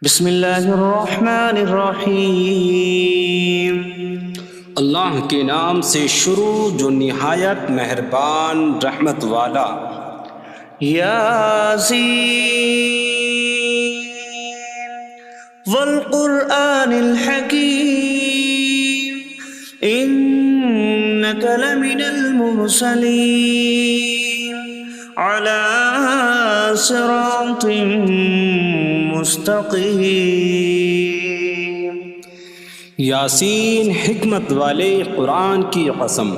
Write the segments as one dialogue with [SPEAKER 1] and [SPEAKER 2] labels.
[SPEAKER 1] بسم اللہ الرحمن الرحیم۔
[SPEAKER 2] اللہ کے نام سے شروع جو نہایت مہربان رحمت والا۔
[SPEAKER 1] یاسین والقرآن الحکیم انک لمن المرسلین علی صراط مستقیم۔
[SPEAKER 2] یاسین حکمت والے قرآن کی قسم،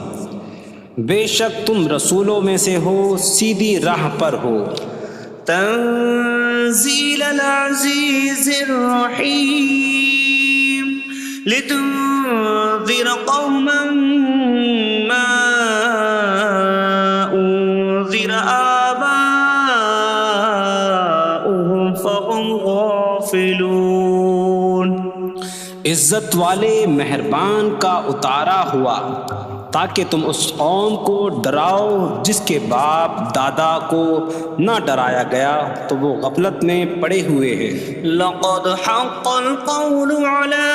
[SPEAKER 2] بے شک تم رسولوں میں سے ہو، سیدھی راہ پر ہو۔
[SPEAKER 1] تنزیل العزیز الرحیم لتنذر قوما ما انذر آباؤهم فهم غافلون۔
[SPEAKER 2] عزت والے مہربان کا اتارا ہوا تاکہ تم اس قوم کو ڈراؤ جس کے باپ دادا کو نہ ڈرایا گیا تو وہ غفلت میں پڑے ہوئے ہیں۔
[SPEAKER 1] لقد حق القول على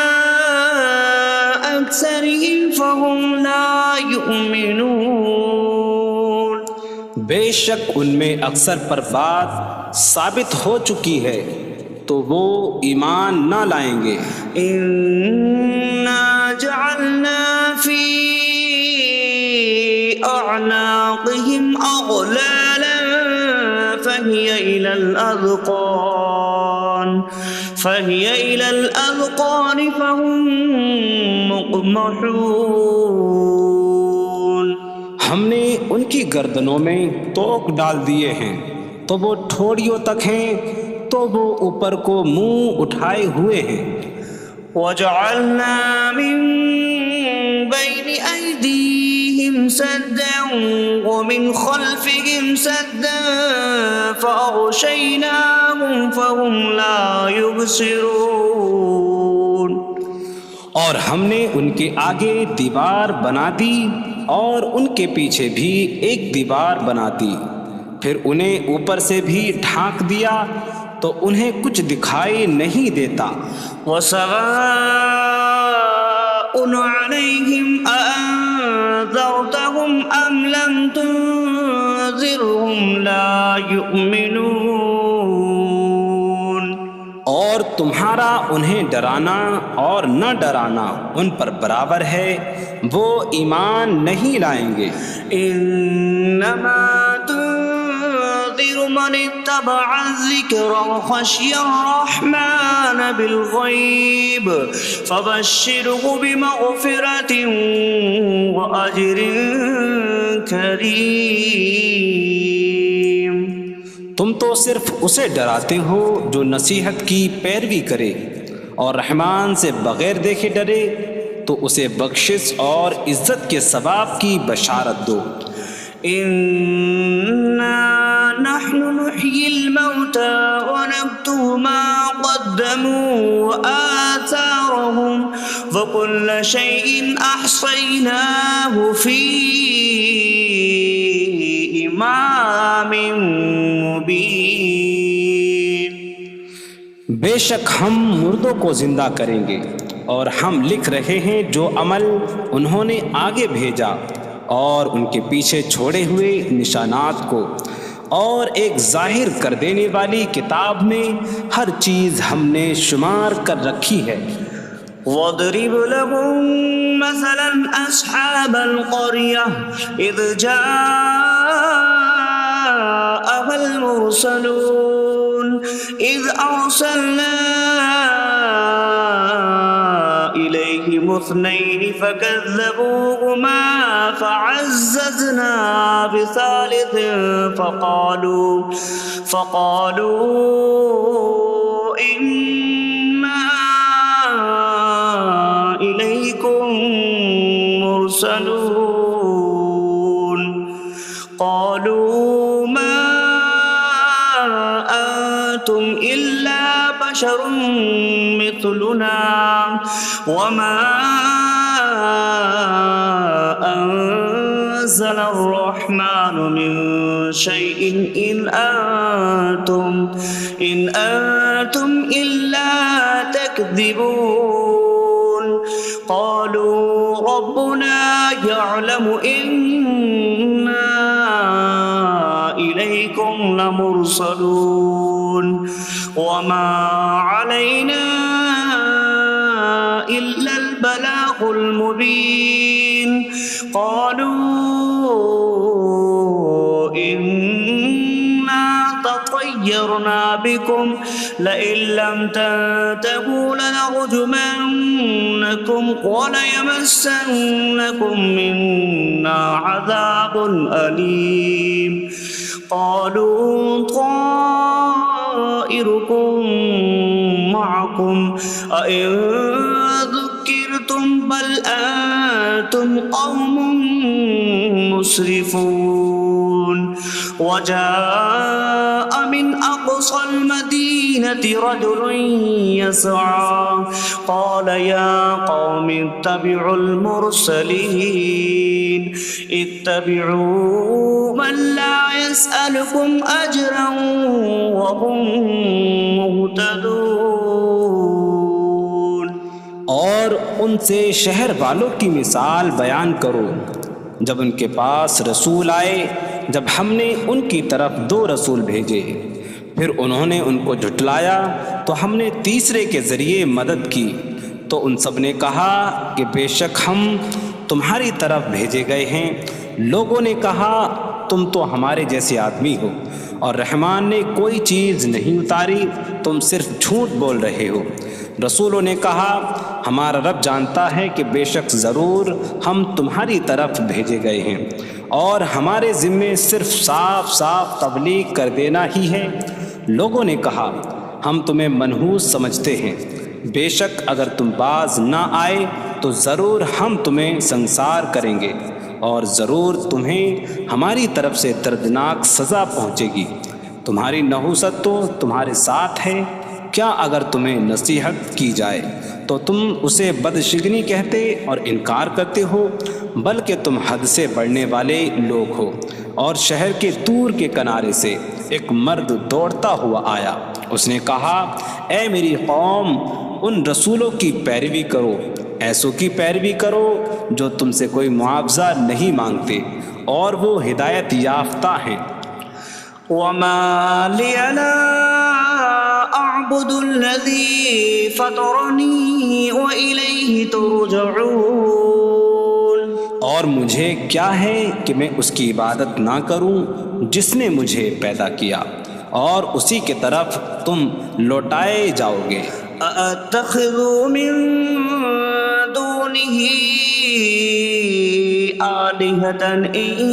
[SPEAKER 1] أكثرهم فهم لا يؤمنون۔
[SPEAKER 2] بے شک ان میں اکثر پر بات ثابت ہو چکی ہے تو وہ ایمان نہ لائیں گے۔
[SPEAKER 1] إنا جعلنا في أعناقهم أغلالا فهي إلى الأذقان فهم مقمحون۔
[SPEAKER 2] ہم نے ان کی گردنوں میں توق ڈال دیے ہیں تو وہ ٹھوڑیوں تک ہیں، تو وہ اوپر کو منہ اٹھائے ہوئے ہیں۔
[SPEAKER 1] وجعلنا من بين أيديهم سدا ومن خلفهم سدا فأغشيناهم فهم لا يبصرون۔
[SPEAKER 2] اور ہم نے ان کے آگے دیوار بنا دی اور ان کے پیچھے بھی ایک دیوار بنا دی، پھر انہیں اوپر سے بھی ڈھانک دیا تو انہیں کچھ دکھائی نہیں دیتا۔
[SPEAKER 1] وسواء عليهم أأنذرتهم أم لم تنذرهم لا يؤمنون۔
[SPEAKER 2] اور تمہارا انہیں ڈرانا اور نہ ڈرانا ان پر برابر ہے، وہ ایمان نہیں لائیں گے۔
[SPEAKER 1] انما تنذر من اتبع الذکر وخشی الرحمن بالغیب فبشره بمغفرة واجر کریم۔
[SPEAKER 2] تم تو صرف اسے ڈراتے ہو جو نصیحت کی پیروی کرے اور رحمان سے بغیر دیکھے ڈرے، تو اسے بخشش اور عزت کے ثواب کی بشارت دو۔
[SPEAKER 1] انا نحن نحيي الموتى ونكتب ما قدموا وآثارهم وكل شيء أحصيناه في إمام مبين۔
[SPEAKER 2] بے شک ہم مردوں کو زندہ کریں گے اور ہم لکھ رہے ہیں جو عمل انہوں نے آگے بھیجا اور ان کے پیچھے چھوڑے ہوئے نشانات کو، اور ایک ظاہر کر دینے والی کتاب میں ہر چیز ہم نے شمار کر رکھی ہے۔
[SPEAKER 1] وَاضْرِبْ لَهُم مَّثَلًا أَصْحَابَ الْقَرْيَةِ إِذْ جَاءَهَا الْمُرْسَلُونَ إِذْ أَرْسَلْنَا إِلَيْهِمُ اثْنَيْنِ فَكَذَّبُوهُمَا فَعَزَّزْنَا بِثَالِثٍ فَقَالُوا إِنَّا إِلَيْكُمْ مُرْسَلُونَ۔ قَالُوا مَا أَنتُمْ إِلَّا بَشَرٌ مِثْلُنَا وَمَا أَنتُمْ نزل الرحمن من شيء إن أنتم إلا تكذبون قالوا ربنا يعلم إنا إليكم لمرسلون وما علينا إلا البلاغ المبين قالوا إنا تطيرنا بكم لئن لم تنتهوا لنرجمنكم وليمسنكم منا عذاب أليم قالوا طائركم معكم أئن ذكرتم بل أنتم قوم مسرفون وجاء من أقصى المدينة رجل يسعى قال يا قوم اتبعوا المرسلين اتبعوا من لا يسألكم أجرا وهم مهتدون
[SPEAKER 2] اور ان سے شہر والوں کی مثال بیان کرو جب ان کے پاس رسول آئے جب ہم نے ان کی طرف 2 رسول بھیجے پھر انہوں نے ان کو جھٹلایا تو ہم نے تیسرے کے ذریعے مدد کی تو ان سب نے کہا کہ بے شک ہم تمہاری طرف بھیجے گئے ہیں لوگوں نے کہا تم تو ہمارے جیسے آدمی ہو اور رحمان نے کوئی چیز نہیں اتاری تم صرف جھوٹ بول رہے ہو رسولوں نے کہا ہمارا رب جانتا ہے کہ بے شک ضرور ہم تمہاری طرف بھیجے گئے ہیں اور ہمارے ذمے صرف صاف صاف تبلیغ کر دینا ہی ہے لوگوں نے کہا ہم تمہیں منحوس سمجھتے ہیں بے شک اگر تم باز نہ آئے تو ضرور ہم تمہیں سنسار کریں گے اور ضرور تمہیں ہماری طرف سے دردناک سزا پہنچے گی تمہاری نحوست تو تمہارے ساتھ ہے کیا اگر تمہیں نصیحت کی جائے تو تم اسے بدشگنی کہتے اور انکار کرتے ہو بلکہ تم حد سے بڑھنے والے لوگ ہو اور شہر کے دور کے کنارے سے ایک مرد دوڑتا ہوا آیا اس نے کہا اے میری قوم ان رسولوں کی پیروی کرو ایسوں کی پیروی کرو جو تم سے کوئی معاوضہ نہیں مانگتے اور وہ ہدایت یافتہ ہیں
[SPEAKER 1] وما لي لا أعبد الذي فطرني وإليه ترجعون
[SPEAKER 2] اور مجھے کیا ہے کہ میں اس کی عبادت نہ کروں جس نے مجھے پیدا کیا اور اسی کی طرف تم لوٹائے جاؤ گے
[SPEAKER 1] أأتخذ من دونه آلهة إن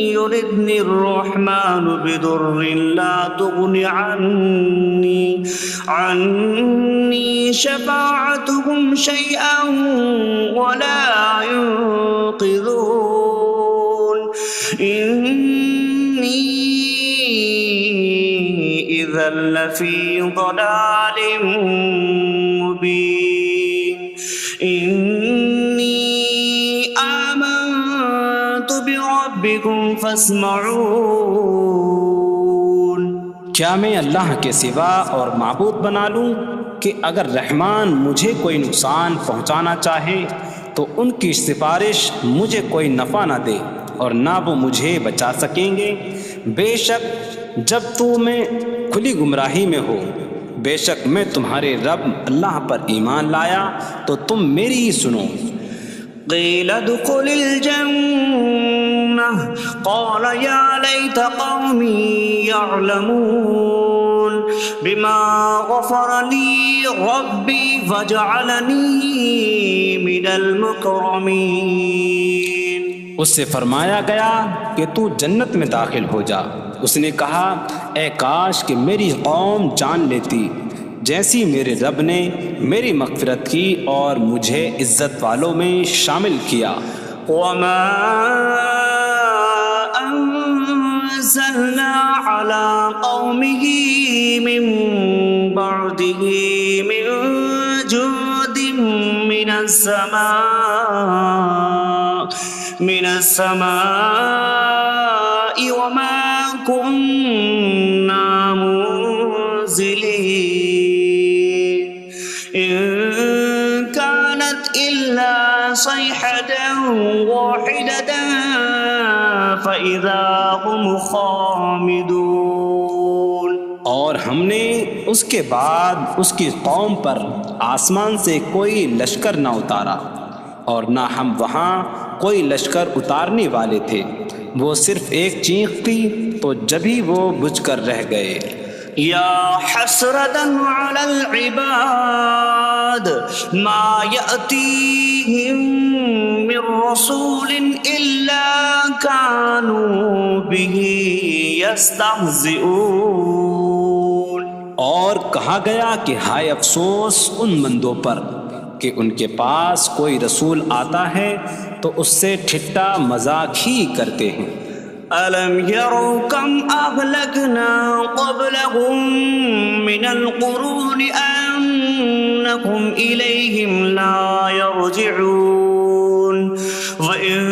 [SPEAKER 1] يردني الرحمن بضر لا تغن عني شفاعتهم شيئا ولا ينقذون إني إذا لفي ضلال مبين إني آمنت بربكم فاسمعون
[SPEAKER 2] کیا میں اللہ کے سوا اور معبود بنا لوں کہ اگر رحمان مجھے کوئی نقصان پہنچانا چاہے تو ان کی سفارش مجھے کوئی نفع نہ دے اور نہ وہ مجھے بچا سکیں گے بے شک جب میں کھلی گمراہی میں ہو بے شک میں تمہارے رب اللہ پر ایمان لایا تو تم میری ہی سنو
[SPEAKER 1] قيل ادخل الجنة قال يا ليت قومي يعلمون بما غفر لي ربي فجعلني من المكرمين
[SPEAKER 2] اس سے فرمایا گیا کہ تو جنت میں داخل ہو جا اس نے کہا اے کاش کہ میری قوم جان لیتی جیسی میرے رب نے میری مغفرت کی اور مجھے عزت والوں میں شامل کیا
[SPEAKER 1] وما أنزلنا على قومه من بعده من جود من السماء من السماء وما كنا منزلين إن كانت إلا صيحة واحدة فإذا هم خامدون۔
[SPEAKER 2] اور ہم نے اس کے بعد اس کی قوم پر آسمان سے کوئی لشکر نہ اتارا، اور نہ ہم وہاں کوئی لشکر اتارنے والے تھے، وہ صرف ایک چیخ تھی تو جبھی وہ بجھ کر رہ گئے۔
[SPEAKER 1] یا حسرة على العباد ما يأتيهم من رسول إلا كانوا به يستهزئون۔
[SPEAKER 2] اور کہا گیا کہ ہائے افسوس ان بندوں پر کہ ان کے پاس کوئی رسول آتا ہے تو اس سے ٹھٹا مذاق ہی کرتے ہیں۔
[SPEAKER 1] أَلَمْ يَرَوْا كَمْ أَهْلَكْنَا قَبْلَهُمْ مِنَ الْقُرُونِ أَنَّكُمْ إِلَيْهِمْ لَا يَرْجِعُونَ وَإِن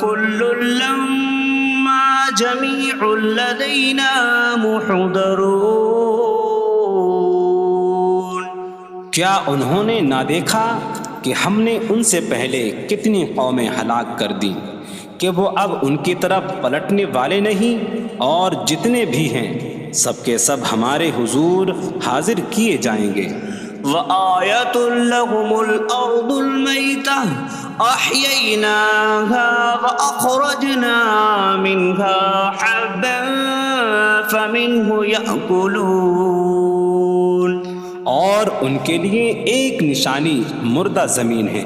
[SPEAKER 1] كُلٌّ لَّمَّا جَمِيعٌ لَّدَيْنَا مُحْضَرُونَ۔
[SPEAKER 2] کیا انہوں نے نہ دیکھا کہ ہم نے ان سے پہلے کتنی قومیں ہلاک کر دیں کہ وہ اب ان کی طرف پلٹنے والے نہیں، اور جتنے بھی ہیں سب کے سب ہمارے حضور حاضر کیے جائیں گے۔
[SPEAKER 1] وَآيَةٌ لَّهُمُ الْأَرْضُ الْمَيْتَةُ أَحْيَيْنَاهَا وَأَخْرَجْنَا مِنْهَا حَبًّا فَمِنْهُ يَأْكُلُونَ۔
[SPEAKER 2] اور ان کے لیے ایک نشانی مردہ زمین ہے،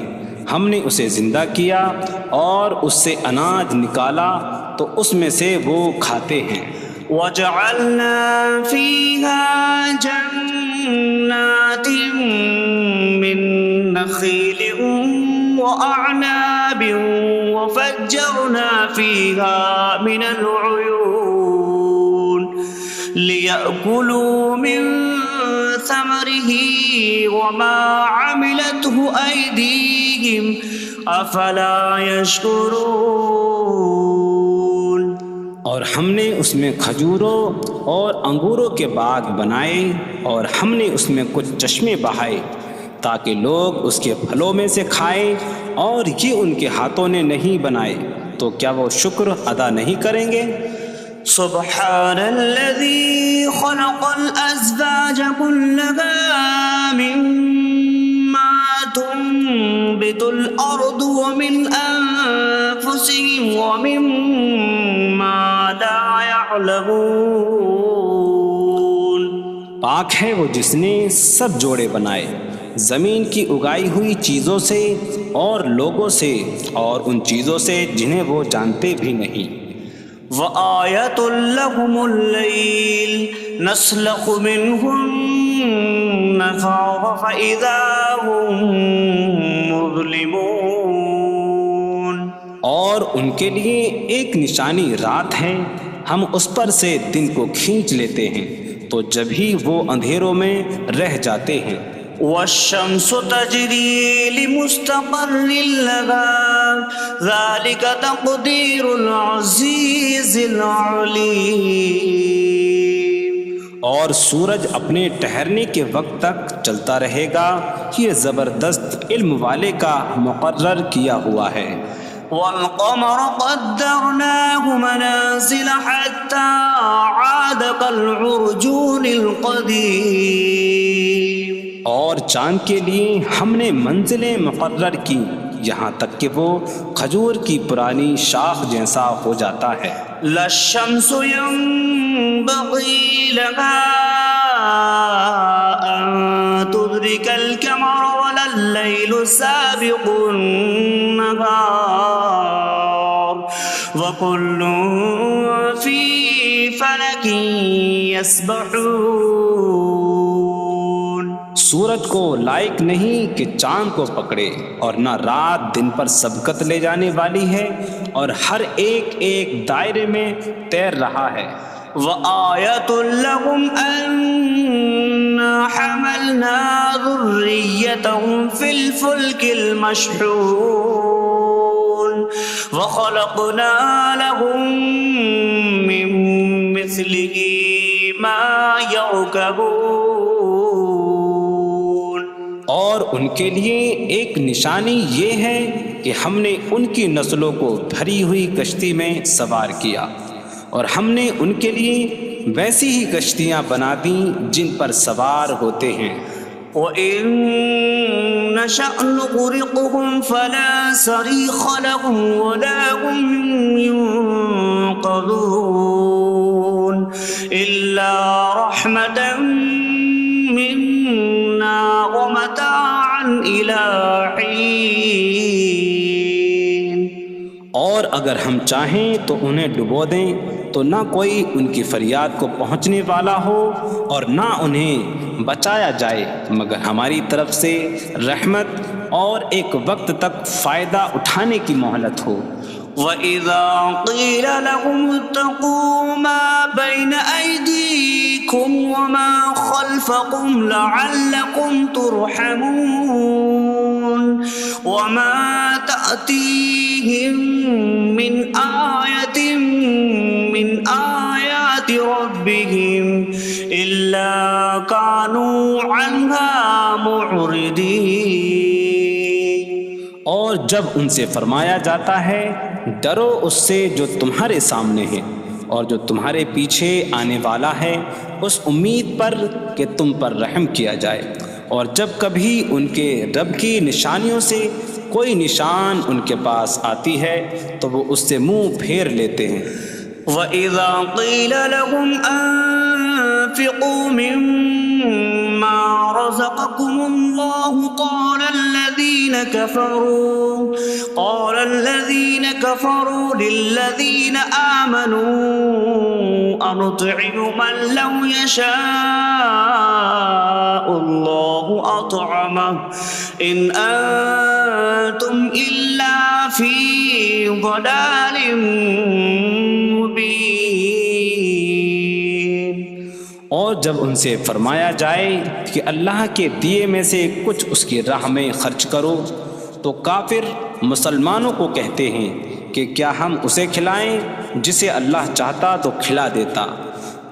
[SPEAKER 2] ہم نے اسے زندہ کیا اور اس سے اناج نکالا تو اس میں سے وہ کھاتے ہیں۔
[SPEAKER 1] وَجَعَلْنَا فِيهَا جَنَّاتٍ مِّن نَّخِيلٍ وَأَعْنَابٍ وَفَجَّرْنَا فِيهَا مِنَ الْعُيُونِ لِيَأْكُلُوا مِن ثَمَرِهِ وَمَا عَمِلَتْهُ أَيْدِيهِمْ أَفَلَا يَشْكُرُونَ۔
[SPEAKER 2] اور ہم نے اس میں کھجوروں اور انگوروں کے باغ بنائے، اور ہم نے اس میں کچھ چشمے بہائے تاکہ لوگ اس کے پھلوں میں سے کھائیں، اور یہ ان کے ہاتھوں نے نہیں بنائے، تو کیا وہ شکر ادا نہیں کریں گے؟
[SPEAKER 1] سبحان الذي خلق الأزواج كلها مما تنبت الأرض ومن أنفسهم ومما لا يعلمون۔
[SPEAKER 2] پاک ہے وہ جس نے سب جوڑے بنائے زمین کی اگائی ہوئی چیزوں سے اور لوگوں سے اور ان چیزوں سے جنہیں وہ جانتے بھی نہیں۔
[SPEAKER 1] وَآيَةٌ لَّهُمُ اللَّيْلُ نَسْلَخُ مِنْهُ النَّهَارَ فَإِذَا هُم مُظْلِمُونَ۔
[SPEAKER 2] اور ان کے لیے ایک نشانی رات ہے، ہم اس پر سے دن کو کھینچ لیتے ہیں تو جبھی وہ اندھیروں میں رہ جاتے ہیں۔
[SPEAKER 1] وَالشَّمْسُ تَجْرِي لِمُسْتَقَرٍّ لَّهَا ذَلِكَ تَقْدِيرُ الْعَزِيزِ الْعَلِيمِ۔
[SPEAKER 2] اور سورج اپنے ٹھہرنے کے وقت تک چلتا رہے گا، یہ زبردست علم والے کا مقرر کیا ہوا ہے۔
[SPEAKER 1] وَالْقَمَرَ قَدَّرْنَاهُ مَنَازِلَ حَتَّى عَادَ كَالْعُرْجُونِ الْقَدِيمِ۔
[SPEAKER 2] اور چاند کے لیے ہم نے منزلیں مقرر کی یہاں تک کہ وہ کھجور کی پرانی شاخ جیسا ہو جاتا ہے۔
[SPEAKER 1] لا الشمس ينبغي لها أن تدرك القمر ولا الليل سابق النهار وكل في فلك يسبحون۔
[SPEAKER 2] سورج کو لائق نہیں کہ چاند کو پکڑے، اور نہ رات دن پر سبقت لے جانے والی ہے، اور ہر ایک ایک دائرے میں تیر رہا ہے۔
[SPEAKER 1] وَآيَةٌ لَّهُمْ أَنَّا حَمَلْنَا ذُرِّيَّتَهُمْ فِي الْفُلْكِ الْمَشْحُونِ۔ وخلقنا لهم من مثله ما يركبون.
[SPEAKER 2] اور ان کے لیے ایک نشانی یہ ہے کہ ہم نے ان کی نسلوں کو بھری ہوئی کشتی میں سوار کیا، اور ہم نے ان کے لیے ویسی ہی کشتیاں بنا دیں جن پر سوار ہوتے ہیں.
[SPEAKER 1] وَإِن نَّشَأْ نُغْرِقْهُمْ فَلَا صَرِيخَ لَهُمْ وَلَا هُمْ يُنقَذُونَ إِلَّا رَحْمَةً مِّنَّا وَمَتَاعًا إِلَىٰ حِينٍ.
[SPEAKER 2] اور اگر ہم چاہیں تو انہیں ڈبو دیں تو نہ کوئی ان کی فریاد کو پہنچنے والا ہو اور نہ انہیں بچایا جائے مگر ہماری طرف سے رحمت اور ایک وقت تک فائدہ اٹھانے کی مہلت ہو.
[SPEAKER 1] وَإِذَا قِيلَ لَهُمُ اتَّقُوا مَا بَيْنَ أَيْدِيكُمْ وَمَا خَلْفَكُمْ لَعَلَّكُمْ تُرْحَمُونَ وَمَا تَأْتِيهِم مِّنْ آيَةٍ مِّنْ آيَاتِ رَبِّهِمْ إِلَّا كَانُوا عَنْهَا مُعْرِضِينَ.
[SPEAKER 2] اور جب ان سے فرمایا جاتا ہے ڈرو اس سے جو تمہارے سامنے ہے اور جو تمہارے پیچھے آنے والا ہے، اس امید پر کہ تم پر رحم کیا جائے، اور جب کبھی ان کے رب کی نشانیوں سے کوئی نشان ان کے پاس آتی ہے تو وہ اس سے منہ پھیر لیتے ہیں.
[SPEAKER 1] وَإِذَا قِيلَ لَهُمْ أَنفِقُوا مِمَّا رَزَقَكُمُ اللَّهُ قَالَ الَّذِينَ كَفَرُوا لِلَّذِينَ آمَنُوا أَنُطْعِمُ مَن لَّوْ يَشَاءُ اللَّهُ أَطْعَمَهُ إِنْ أَنتُمْ إِلَّا فِي ضَلَالٍ مبین.
[SPEAKER 2] اور جب ان سے فرمایا جائے کہ اللہ کے دیے میں سے کچھ اس کی راہ میں خرچ کرو تو کافر مسلمانوں کو کہتے ہیں کہ کیا ہم اسے کھلائیں جسے اللہ چاہتا تو کھلا دیتا،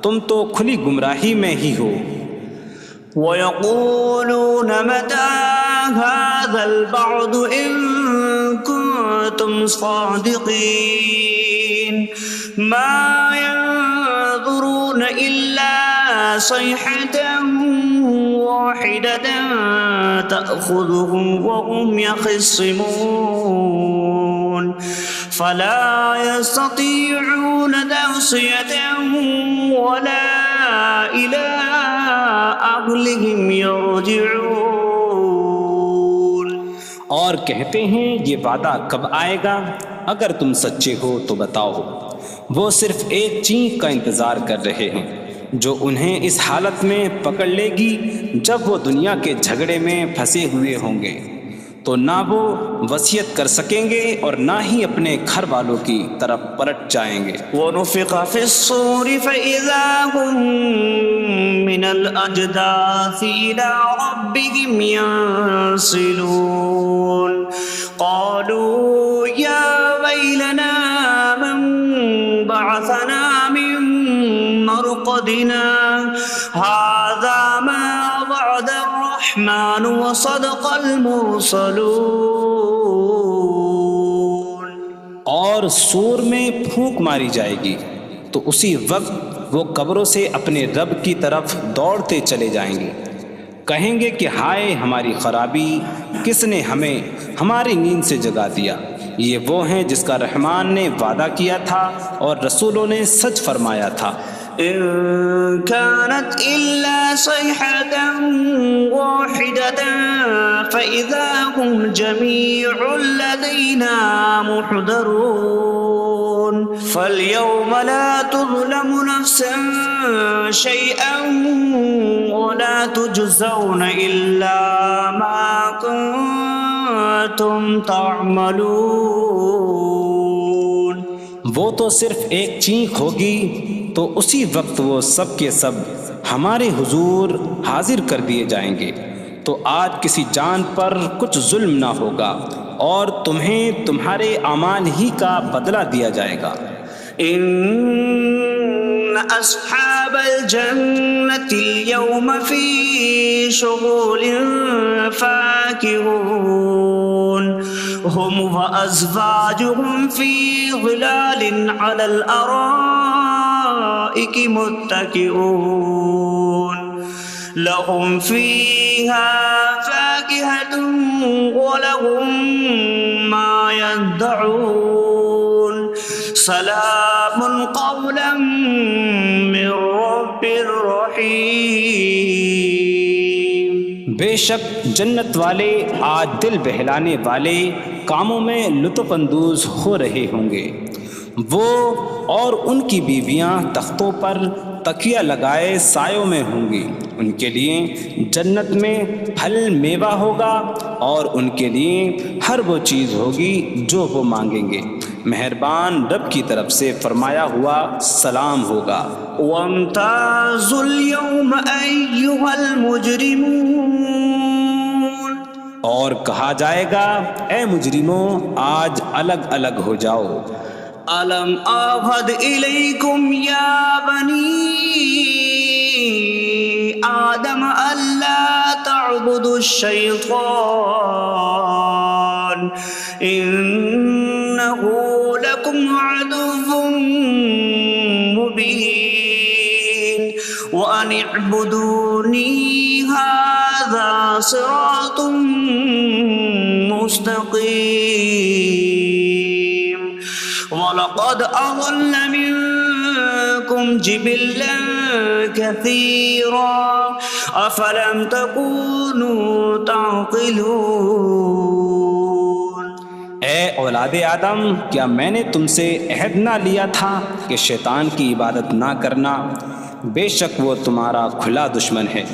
[SPEAKER 2] تم تو کھلی گمراہی میں ہی ہو.
[SPEAKER 1] وَيَقُولُونَ مَتَىٰ هَٰذَا الْوَعْدُ إِن كُنتُمْ صَادِقِينَ مَا يَنظُرُونَ إِلَّا صَيْحَةً وَاحِدَةً تَأْخُذُهُمْ وَهُمْ يَخِصِّمُونَ فَلَا يَسْتَطِيعُونَ تَوْصِيَةً وَلَا إِلَىٰ أَهْلِهِمْ يَرْجِعُونَ.
[SPEAKER 2] اور کہتے ہیں یہ وعدہ کب آئے گا؟ اگر تم سچے ہو تو بتاؤ. وہ صرف ایک چینک کا انتظار کر رہے ہیں جو انہیں اس حالت میں پکڑ لے گی جب وہ دنیا کے جھگڑے میں پھنسے ہوئے ہوں گے، تو نہ وہ وصیت کر سکیں گے اور نہ ہی اپنے گھر والوں کی طرف پلٹ جائیں گے.
[SPEAKER 1] وَنُفِخَ فِي الصُّورِ فَإِذَا هُم مِّنَ الْأَجْدَاثِ إِلَىٰ رَبِّهِمْ يَنسِلُونَ قَالُوا يَا وَيْلَنَا مَن بَعَثَنَا مِن مَّرْقَدِنَا هَٰذَا مَا وَعَدَ الرَّحْمَٰنُ وَصَدَقَ الْمُرْسَلُونَ.
[SPEAKER 2] اور سور میں پھونک ماری جائے گی تو اسی وقت وہ قبروں سے اپنے رب کی طرف دوڑتے چلے جائیں گے، کہیں گے کہ ہائے ہماری خرابی، کس نے ہمیں ہماری نیند سے جگا دیا. یہ وہ ہیں جس کا رحمان نے وعدہ کیا تھا اور رسولوں نے سچ فرمایا تھا.
[SPEAKER 1] إن كانت إلا صيحة واحدة فإذا هم جميع لدينا محضرون. فاليوم لا تظلم نفس شيئا ولا تجزون إلا ما كنتم تعملون.
[SPEAKER 2] وہ تو صرف ایک چینک ہوگی تو اسی وقت وہ سب کے سب ہمارے حضور حاضر کر دیے جائیں گے، تو آج کسی جان پر کچھ ظلم نہ ہوگا اور تمہیں تمہارے اعمال ہی کا بدلہ دیا جائے گا۔
[SPEAKER 1] إن أصحاب الجنة اليوم في شغل فاكهون هم وأزواجهم في ظلال على الأرائك متكئون لهم فيها فاكهة ولهم ما يدعون سلام قولا من رب رحیم۔
[SPEAKER 2] بے شک جنت والے آج دل بہلانے والے کاموں میں لطف اندوز ہو رہے ہوں گے۔ وہ اور ان کی بیویاں تختوں پر تکیہ لگائے سایوں میں ہوں گی۔ ان کے لیے جنت میں پھل میوہ ہوگا اور ان کے لیے ہر وہ چیز ہوگی جو وہ مانگیں گے۔ مہربان رب کی طرف سے فرمایا ہوا سلام ہوگا۔
[SPEAKER 1] وامتازوا اليوم أيها المجرمون،
[SPEAKER 2] اور کہا جائے گا اے مجرموں آج الگ الگ ہو جاؤ۔
[SPEAKER 1] ألم أعهد إليكم يا بني آدم ألا تعبدوا الشيطان إنه لكم عدو مبين وأن اعبدوني هذا صراط مستقيم وَلَقَدْ أَضَلَّ مِنكُمْ جِبِلًّا كَثِيرًا أَفَلَمْ تَكُونُوا تَعْقِلُونَ۔
[SPEAKER 2] اے اولاد آدم، کیا میں نے تم سے عہد نہ لیا تھا کہ شیطان کی عبادت نہ کرنا؟ بے شک وہ تمہارا کھلا دشمن ہے،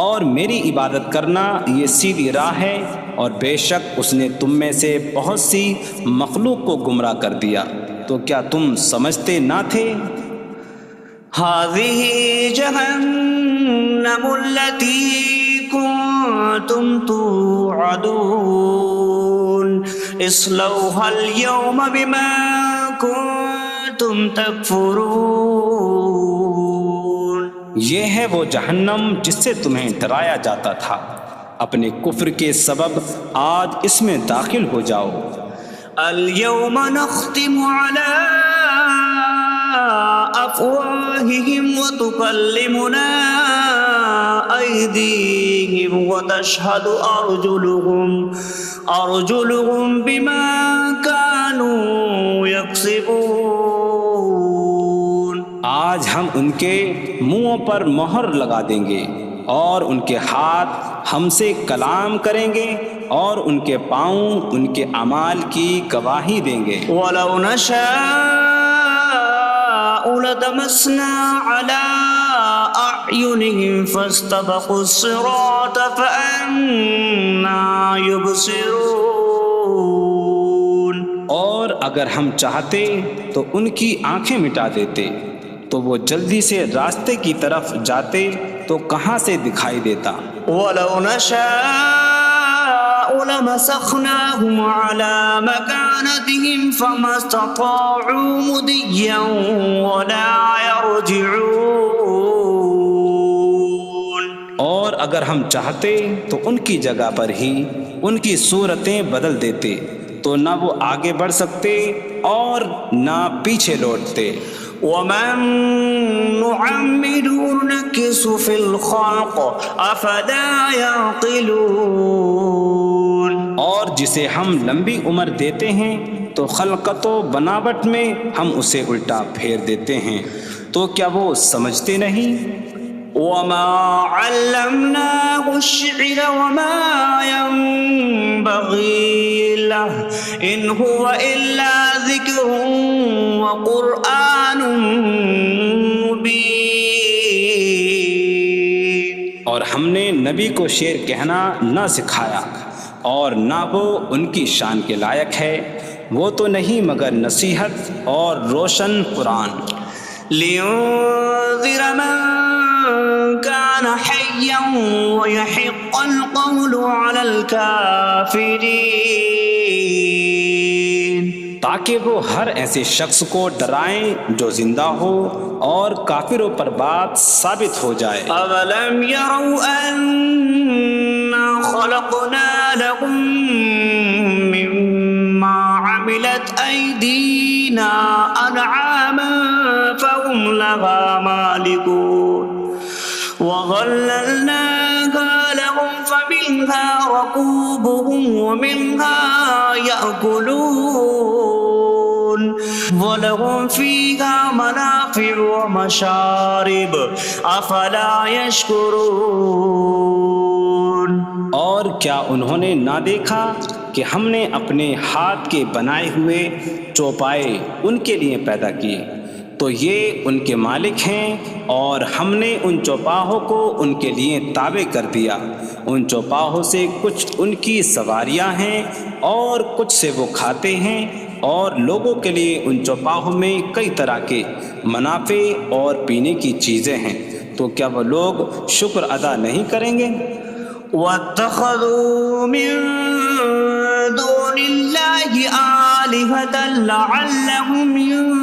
[SPEAKER 2] اور میری عبادت کرنا یہ سیدھی راہ ہے، اور بے شک اس نے تم میں سے بہت سی مخلوق کو گمراہ کر دیا، تو کیا تم سمجھتے نہ تھے؟
[SPEAKER 1] هذه جهنم التي كنتم توعدون اصلوها اليوم بما كنتم تكفرون۔
[SPEAKER 2] یہ ہے وہ جہنم جس سے تمہیں ڈرایا جاتا تھا، اپنے کفر کے سبب آج اس میں داخل ہو جاؤ۔
[SPEAKER 1] اليوم نختم على أفواههم وتكلمنا أيديهم وتشهد أرجلهم بما كانوا يكسبون۔
[SPEAKER 2] آج ہم ان کے منہوں پر مہر لگا دیں گے، اور ان کے ہاتھ ہم سے کلام کریں گے، اور ان کے پاؤں ان کے اعمال کی گواہی دیں گے۔
[SPEAKER 1] وَلَوْ نَشَاءُ لَطَمَسْنَا عَلَىٰ أَعْيُنِهِمْ فَاسْتَبَقُوا الصِّرَاطَ فَأَنَّىٰ يُبْصِرُونَ۔
[SPEAKER 2] اور اگر ہم چاہتے تو ان کی آنکھیں مٹا دیتے، تو وہ جلدی سے راستے کی طرف جاتے تو کہاں سے دکھائی دیتا۔
[SPEAKER 1] وَلَوْ نَشَاءُ لَمَسَخْنَاهُمْ عَلَىٰ مَكَانَتِهِمْ فَمَا اسْتَطَاعُوا مُضِيًّا وَلَا يَرْجِعُونَ۔
[SPEAKER 2] اور اگر ہم چاہتے تو ان کی جگہ پر ہی ان کی صورتیں بدل دیتے، تو نہ وہ آگے بڑھ سکتے اور نہ پیچھے لوٹتے۔
[SPEAKER 1] وَمَن نُّعَمِّرْهُ نُنَكِّسْهُ فِي الْخَلْقِ أَفَلَا يَعْقِلُونَ۔
[SPEAKER 2] اور جسے ہم لمبی عمر دیتے ہیں تو خلقت و بناوٹ میں ہم اسے الٹا پھیر دیتے ہیں، تو کیا وہ سمجھتے نہیں؟
[SPEAKER 1] وَمَا عَلَّمْنَاهُ الشِّعْرَ وَمَا يَنبَغِي لَهُ إِنْ هُوَ إِلَّا ذِكْرٌ وَقُرْآنٌ مُبِينٌ۔
[SPEAKER 2] اور ہم نے نبی کو شعر کہنا نہ سکھایا، اور نہ وہ ان کی شان کے لائق ہے، وہ تو نہیں مگر نصیحت اور روشن قرآن۔
[SPEAKER 1] لِيُنذِرَ مَن كَانَ حَيًّا حيا ويحق القول على الكافرين
[SPEAKER 2] تاکہ وہ ہر ایسے شخص کو ڈرائیں جو زندہ ہو اور کافروں پر بات ثابت ہو جائے۔
[SPEAKER 1] أولم يروا أنا خلقنا لهم مما عملت أيدينا أنعاما فهم لها مالكون وظللناها لهم فمنها ركوبهم ومنها يأكلون وَلَهُمْ فِيهَا مَنَافِعُ وَمَشَارِبُ أَفَلَا يَشْكُرُونَ۔
[SPEAKER 2] اور کیا انہوں نے نہ دیکھا کہ ہم نے اپنے ہاتھ کے بنائے ہوئے چوپائے ان کے لیے پیدا کیے تو یہ ان کے مالک ہیں، اور ہم نے ان چوپاہوں کو ان کے لیے تابع کر دیا۔ ان چوپاہوں سے کچھ ان کی سواریاں ہیں اور کچھ سے وہ کھاتے ہیں، اور لوگوں کے لیے ان چوپاہوں میں کئی طرح کے منافع اور پینے کی چیزیں ہیں، تو کیا وہ لوگ شکر ادا نہیں کریں گے؟
[SPEAKER 1] وَاتَّخَذُوا مِن دُونِ اللَّهِ آلِهَةً لَعَلَّهُمْ يُنصَرُونَ۔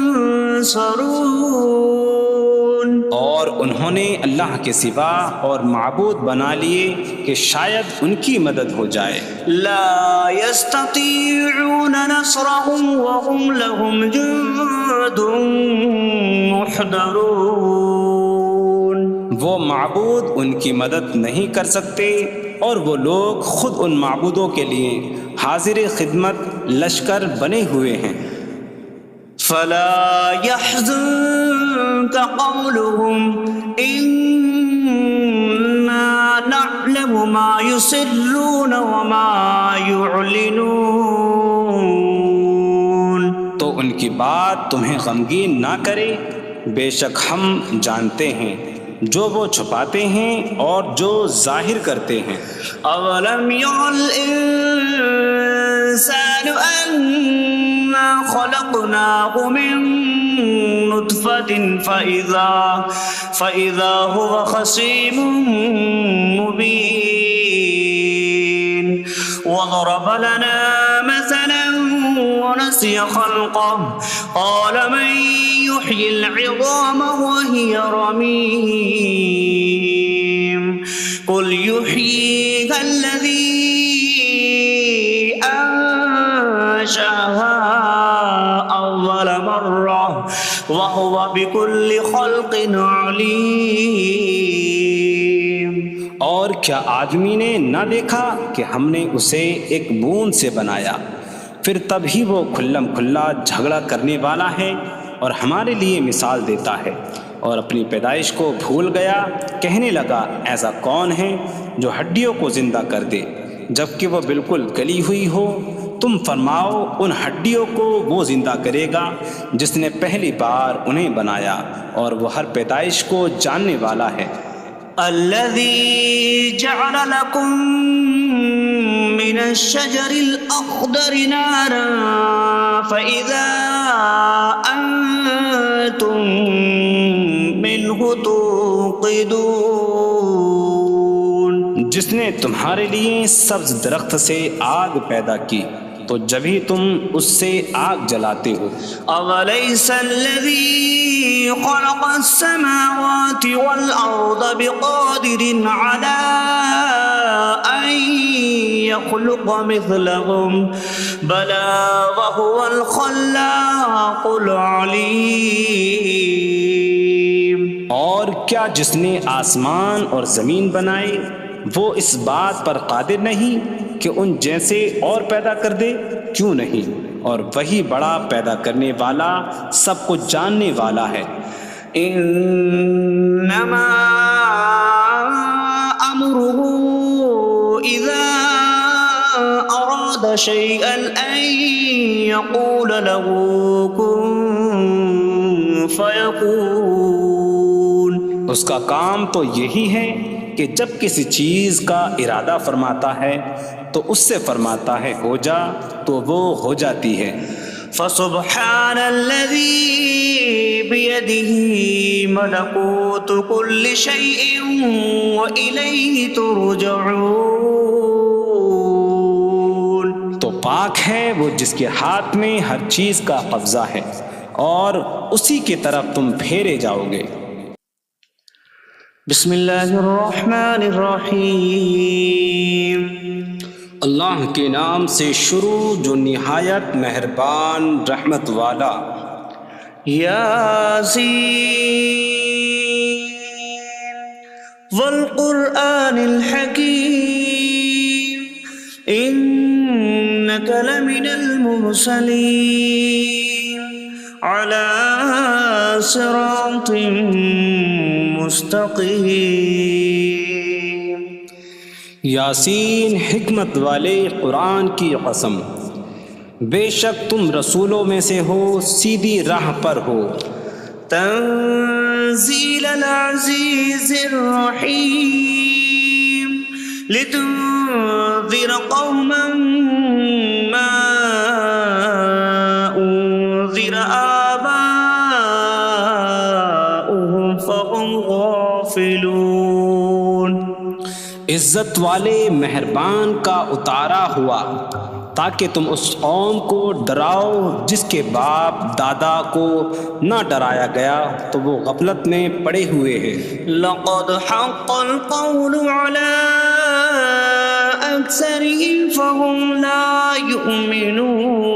[SPEAKER 2] اور انہوں نے اللہ کے سوا اور معبود بنا لیے کہ شاید ان کی مدد ہو جائے۔
[SPEAKER 1] لا يستطيعون نصرهم وهم لهم جند محضرون۔
[SPEAKER 2] وہ معبود ان کی مدد نہیں کر سکتے، اور وہ لوگ خود ان معبودوں کے لیے حاضر خدمت لشکر بنے ہوئے ہیں۔
[SPEAKER 1] فلا يحزنك قولهم إنا نعلم ما يسرون وما يعلنون۔
[SPEAKER 2] تو ان کی بات تمہیں غمگین نہ کرے، بے شک ہم جانتے ہیں جو وہ چھپاتے ہیں اور جو ظاہر کرتے ہیں۔
[SPEAKER 1] اولم ير الانسان انا خلقناه من نطفة فإذا هو خصيم مبين وضرب لنا مثلا ونسي خلقه قال من يحيي العظام وهي رميم قل يحييها الذي أنشأها أول مرة وهو بكل خلق عليم۔
[SPEAKER 2] اور کیا آدمی نے نہ دیکھا کہ ہم نے اسے ایک بوند سے بنایا، پھر تب ہی وہ کھلم کھلا جھگڑا کرنے والا ہے اور ہمارے لیے مثال دیتا ہے، اور اپنی پیدائش کو بھول گیا، کہنے لگا ایسا کون ہے جو ہڈیوں کو زندہ کر دے جبکہ وہ بالکل گلی ہوئی ہو؟ تم فرماؤ ان ہڈیوں کو وہ زندہ کرے گا جس نے پہلی بار انہیں بنایا، اور وہ ہر پیدائش کو جاننے والا ہے۔
[SPEAKER 1] الذي جعل لكم من الشجر الأخضر نارا فإذا أنتم منه توقدون۔
[SPEAKER 2] جس نے تمہارے لیے سبز درخت سے آگ پیدا کی تو جبھی تم اس سے آگ جلاتے ہو۔
[SPEAKER 1] أَوَلَيْسَ الَّذِي خَلَقَ السَّمَاوَاتِ وَالْأَرْضَ بِقَادِرٍ عَلَىٰ أَن يَخْلُقَ مِثْلَهُمْ بَلَىٰ وَهُوَ الْخَلَّاقُ الْعَلِيمُ۔
[SPEAKER 2] اور کیا جس نے آسمان اور زمین بنائے وہ اس بات پر قادر نہیں کہ ان جیسے اور پیدا کر دے؟ کیوں نہیں، اور وہی بڑا پیدا کرنے والا سب کچھ جاننے والا ہے۔
[SPEAKER 1] انما امره اذا اراد شيئا ان يقول له كن فيكون۔
[SPEAKER 2] اس کا کام تو یہی ہے کہ جب کسی چیز کا ارادہ فرماتا ہے تو اس سے فرماتا ہے ہو جا، تو وہ ہو جاتی ہے۔
[SPEAKER 1] فسبحان الذي بيده ملكوت كل شيء وإليه ترجعون.
[SPEAKER 2] تو پاک ہے وہ جس کے ہاتھ میں ہر چیز کا قبضہ ہے اور اسی کی طرف تم پھیرے جاؤ گے.
[SPEAKER 1] بسم اللہ الرحمن الرحیم.
[SPEAKER 2] اللہ کے نام سے شروع جو نہایت مہربان رحمت والا.
[SPEAKER 1] یاسین والقرآن الحکیم انک لمن المرسلین علی صراط مستقیم.
[SPEAKER 2] یاسین حکمت والے قرآن کی قسم، بے شک تم رسولوں میں سے ہو، سیدھی راہ پر ہو.
[SPEAKER 1] تنزیل العزیز الرحیم لتنذر قوما ما انذر آباؤهم فهم غافلون.
[SPEAKER 2] عزت والے مہربان کا اتارا ہوا تاکہ تم اس قوم کو ڈراؤ جس کے باپ دادا کو نہ ڈرایا گیا تو وہ غفلت میں پڑے ہوئے ہیں.
[SPEAKER 1] لقد حق القول على اکثرهم فهم لا يؤمنون.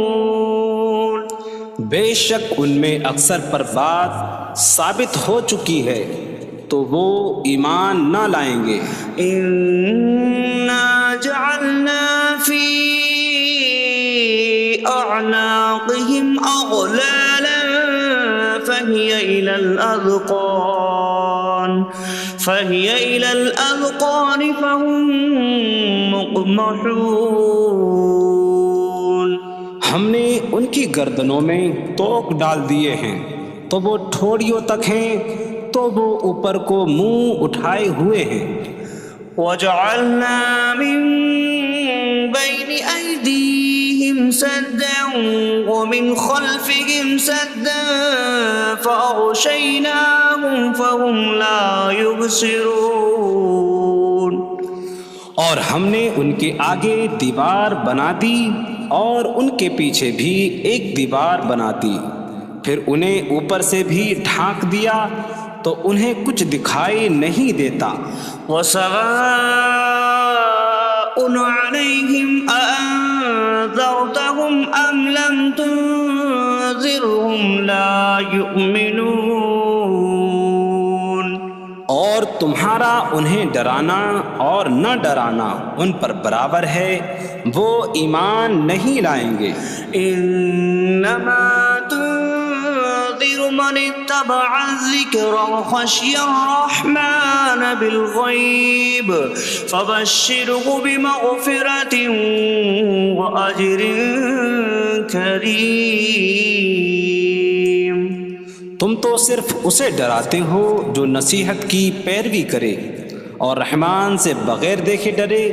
[SPEAKER 2] بے شک ان میں اکثر پر بات ثابت ہو چکی ہے تو وہ ایمان نہ لائیں گے.
[SPEAKER 1] انا جعلنا فی اعناقهم اغلالا فهي الى الاذقان فهم مقمحون.
[SPEAKER 2] ہم نے ان کی گردنوں میں توق ڈال دیے ہیں تو وہ ٹھوڑیوں تک ہیں تو وہ اوپر کو منہ اٹھائے ہوئے ہیں.
[SPEAKER 1] وجعلنا من بين أيديهم سدا ومن خلفهم سدا فأغشيناهم فهم لا يبصرون.
[SPEAKER 2] اور ہم نے ان کے آگے دیوار بنا دی اور ان کے پیچھے بھی ایک دیوار بنا دی، پھر انہیں اوپر سے بھی ڈھانک دیا تو انہیں کچھ دکھائی نہیں دیتا.
[SPEAKER 1] وسواء عليهم أأنذرتهم أم لم تنذرهم لا يؤمنون.
[SPEAKER 2] اور تمہارا انہیں ڈرانا اور نہ ڈرانا ان پر برابر ہے، وہ ایمان نہیں لائیں گے.
[SPEAKER 1] انما تنذر من اتبع الذکر وخشی الرحمن بالغیب فبشره بمغفرة وأجر کریم.
[SPEAKER 2] تم تو صرف اسے ڈراتے ہو جو نصیحت کی پیروی کرے اور رحمان سے بغیر دیکھے ڈرے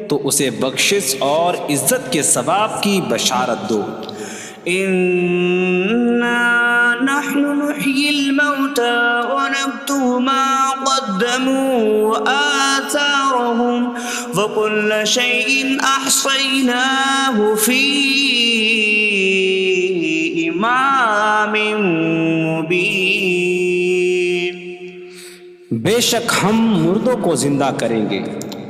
[SPEAKER 2] تو اسے بخشش اور عزت کے ثواب کی بشارت دو.
[SPEAKER 1] انا نحن نحيي الموتى ونكتب ما قدموا وآثارهم وكل شيء أحصيناه في إمام مبين.
[SPEAKER 2] بے شک ہم مردوں کو زندہ کریں گے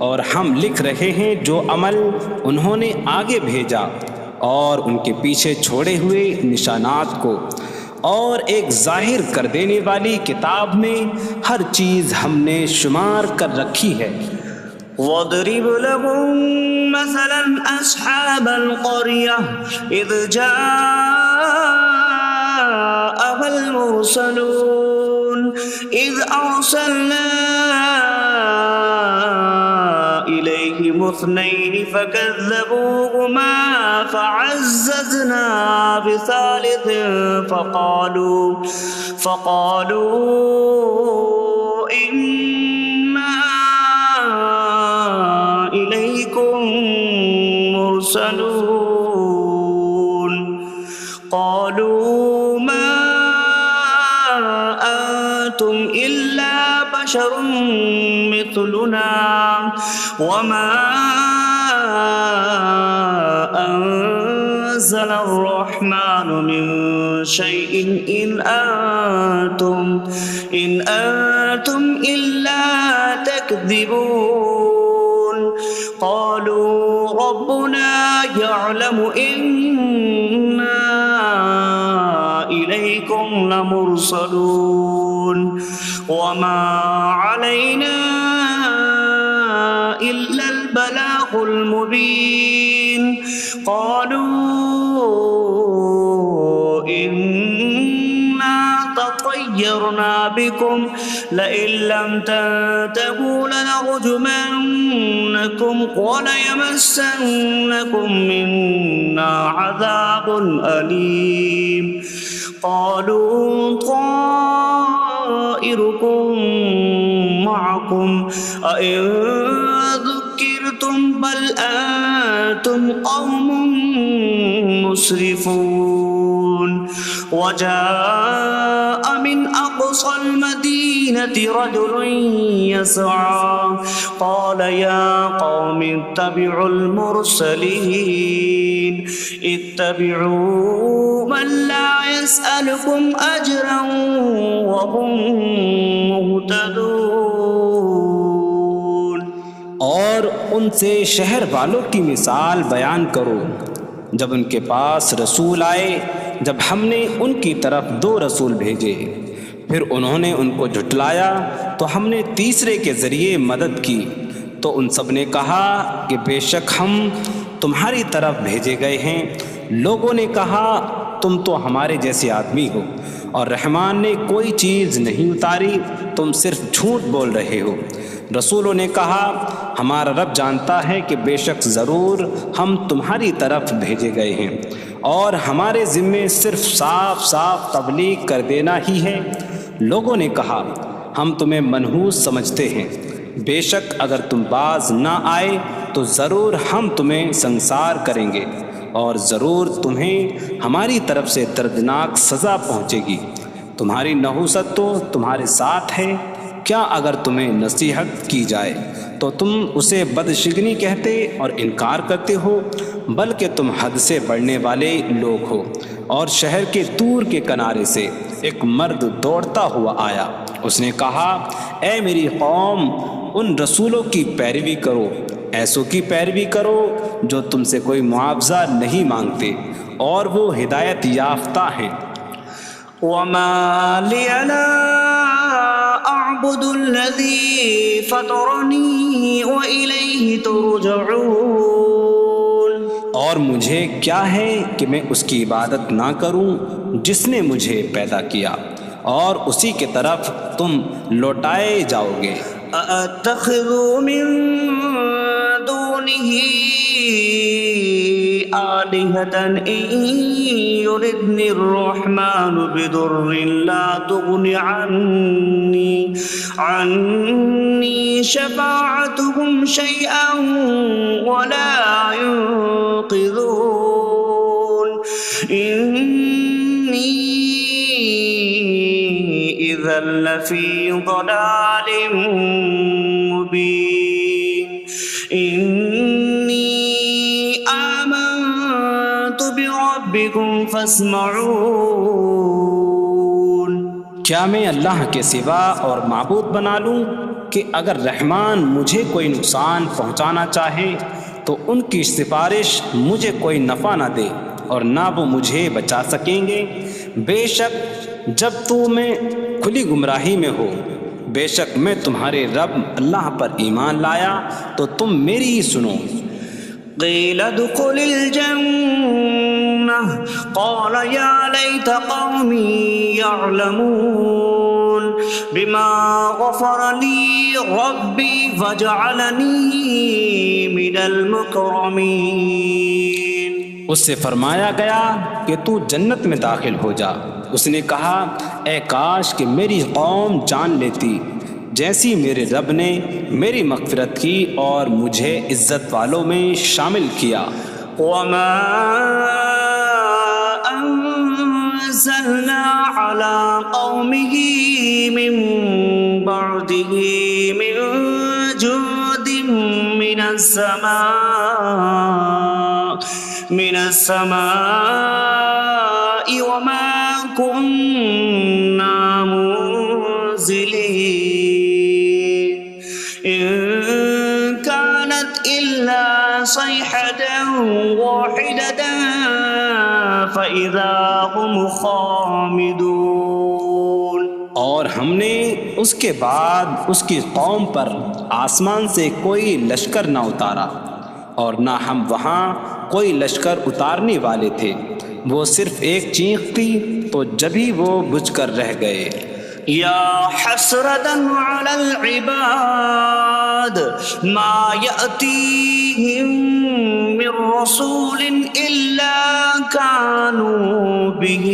[SPEAKER 2] اور ہم لکھ رہے ہیں جو عمل انہوں نے آگے بھیجا اور ان کے پیچھے چھوڑے ہوئے نشانات کو، اور ایک ظاہر کر دینے والی کتاب میں ہر چیز ہم نے شمار کر رکھی ہے.
[SPEAKER 1] وَاضْرِبْ لَهُم مَّثَلًا أَصْحَابَ الْقَرْيَةِ إِذْ جَاءَهَا الْمُرْسَلُونَ إِذْ أَرْسَلْنَا إِلَيْهِمُ اثْنَيْنِ فَكَذَّبُوهُمَا فَعَزَّزْنَا بِثَالِثٍ فَقَالُوا إِنَّا إِلَيْكُمْ مُرْسَلُونَ. بشر مثلنا وما أنزل الرحمن من شيء إن أنتم إلا تكذبون قالوا ربنا يعلم إنا إليكم لمرسلون وما علينا إلا البلاغ المبين قالوا إنا تطيرنا بكم لئن لم تنتهوا لنرجمنكم وليمسنكم منا عذاب أليم قالوا طائركم معكم أئن ذكرتم بل أنتم قوم مسرفون وجاء من أقصى المدينة رجل يسعى قال يا قوم اتبعوا المرسلين اتبعوا من لا يسألكم أجرا وهم مهتدون۔
[SPEAKER 2] اور ان سے شہر والوں کی مثال بیان کرو جب ان کے پاس رسول آئے، جب ہم نے ان کی طرف 2 رسول بھیجے، پھر انہوں نے ان کو جھٹلایا تو ہم نے تیسرے کے ذریعے مدد کی، تو ان سب نے کہا کہ بے شک ہم تمہاری طرف بھیجے گئے ہیں۔ لوگوں نے کہا تم تو ہمارے جیسے آدمی ہو اور رحمان نے کوئی چیز نہیں اتاری، تم صرف جھوٹ بول رہے ہو۔ رسولوں نے کہا ہمارا رب جانتا ہے کہ بے شک ضرور ہم تمہاری طرف بھیجے گئے ہیں اور ہمارے ذمے صرف صاف صاف تبلیغ کر دینا ہی ہے۔ لوگوں نے کہا ہم تمہیں منحوس سمجھتے ہیں، بے شک اگر تم باز نہ آئے تو ضرور ہم تمہیں سنسار کریں گے اور ضرور تمہیں ہماری طرف سے دردناک سزا پہنچے گی۔ تمہاری نحوست تو تمہارے ساتھ ہے، کیا اگر تمہیں نصیحت کی جائے تو تم اسے بدشگنی کہتے اور انکار کرتے ہو؟ بلکہ تم حد سے بڑھنے والے لوگ ہو۔ اور شہر کے دور کے کنارے سے ایک مرد دوڑتا ہوا آیا، اس نے کہا اے میری قوم، ان رسولوں کی پیروی کرو، ایسوں کی پیروی کرو جو تم سے کوئی معاوضہ نہیں مانگتے اور وہ ہدایت یافتہ ہیں۔
[SPEAKER 1] وما لي لا أعبد الذي فطرني وإليه ترجعون۔
[SPEAKER 2] اور مجھے کیا ہے کہ میں اس کی عبادت نہ کروں جس نے مجھے پیدا کیا اور اسی کی طرف تم لوٹائے جاؤ گے۔
[SPEAKER 1] أأتخذ من دونه آلهة إن يردني الرحمن بضر لا تغن عني شفاعتهم شيئا ولا ينقذون إني إذا لفي ضلال مبين إني آمنت بربكم فاسمعون۔
[SPEAKER 2] کیا میں اللہ کے سوا اور معبود بنا لوں کہ اگر رحمان مجھے کوئی نقصان پہنچانا چاہے تو ان کی سفارش مجھے کوئی نفع نہ دے اور نہ وہ مجھے بچا سکیں گے؟ بے شک جب تمہیں کھلی گمراہی میں ہو، بے شک میں تمہارے رب اللہ پر ایمان لایا تو تم میری ہی سنو۔
[SPEAKER 1] قیل ادخل الجنة قال یا لیت قومی یعلمون بما غفر لی ربی وجعلنی من المکرمین۔
[SPEAKER 2] اس سے فرمایا گیا کہ تو جنت میں داخل ہو جا۔ اس نے کہا اے کاش کہ میری قوم جان لیتی جیسی میرے رب نے میری مغفرت کی اور مجھے عزت والوں میں شامل کیا۔
[SPEAKER 1] وما انزلنا على قومه من بعده به من جود من السماء وما كنا منزلين إن كانت إلا صيحة واحدة فإذا هم خامدون۔
[SPEAKER 2] اور ہم نے اس کے بعد اس کی قوم پر آسمان سے کوئی لشکر نہ اتارا، اور نہ ہم وہاں کوئی لشکر اتارنے والے تھے، وہ صرف ایک چیخ تھی تو جبھی وہ بجھ کر رہ گئے۔
[SPEAKER 1] یا حسرتاً علی العباد ما یأتیہم من رسول الا کانوا بہ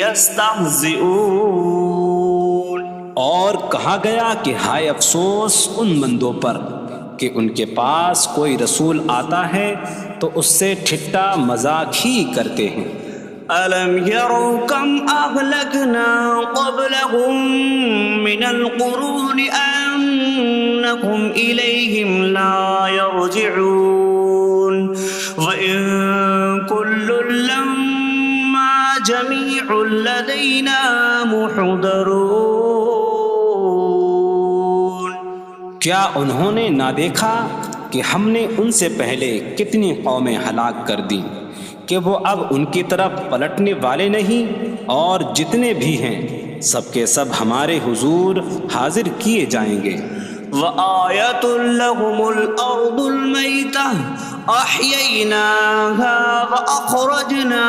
[SPEAKER 1] یستہزئون۔
[SPEAKER 2] اور کہا گیا کہ ہائے افسوس ان بندوں پر کہ ان کے پاس کوئی رسول آتا ہے تو اس سے ٹھٹا مذاق ہی کرتے ہیں۔
[SPEAKER 1] أَلَمْ يَرَوْا كَمْ أَهْلَكْنَا قَبْلَهُمْ مِنَ الْقُرُونِ أَنَّكُمْ إِلَيْهِمْ لَا يَرْجِعُونَ وَإِن كُلٌّ لَمَّا جَمِيعٌ لَدَيْنَا مُحْضَرُونَ۔
[SPEAKER 2] کیا انہوں نے نہ دیکھا کہ ہم نے ان سے پہلے کتنی قومیں ہلاک کر دیں کہ وہ اب ان کی طرف پلٹنے والے نہیں، اور جتنے بھی ہیں سب کے سب ہمارے حضور حاضر کیے جائیں گے۔
[SPEAKER 1] وَآیَةٌ لَهُمُ الْأَرْضُ الْمَيْتَةُ أَحْيَيْنَاهَا وَأَخْرَجْنَا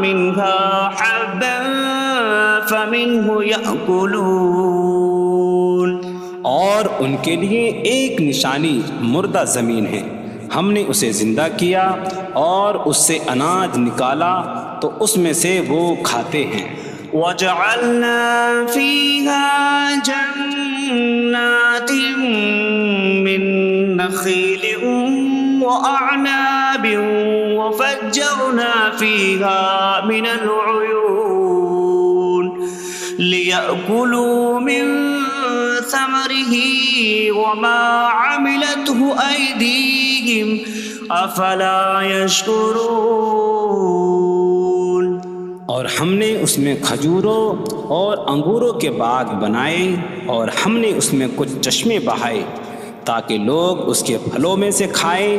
[SPEAKER 1] مِنْهَا حَبًّا فَمِنْهُ يَأْكُلُونَ۔
[SPEAKER 2] اور ان کے لیے ایک نشانی مردہ زمین ہے، ہم نے اسے زندہ کیا اور اس سے اناج نکالا تو اس میں سے وہ کھاتے ہیں۔
[SPEAKER 1] وَجَعَلْنَا فِيهَا جَنَّاتٍ مِّن نَخِيلٍ وَأَعْنَابٍ وَفَجَّرْنَا فِيهَا مِنَ الْعُيُونِ لِيَأْكُلُوا مِن ثَمَرِهِ وَمَا عَمِلَتْهُ أَيْدِيهِمْ أَفَلَا يَشْكُرُونَ۔
[SPEAKER 2] اور ہم نے اس میں کھجوروں اور انگوروں کے باغ بنائے، اور ہم نے اس میں کچھ چشمے بہائے تاکہ لوگ اس کے پھلوں میں سے کھائیں،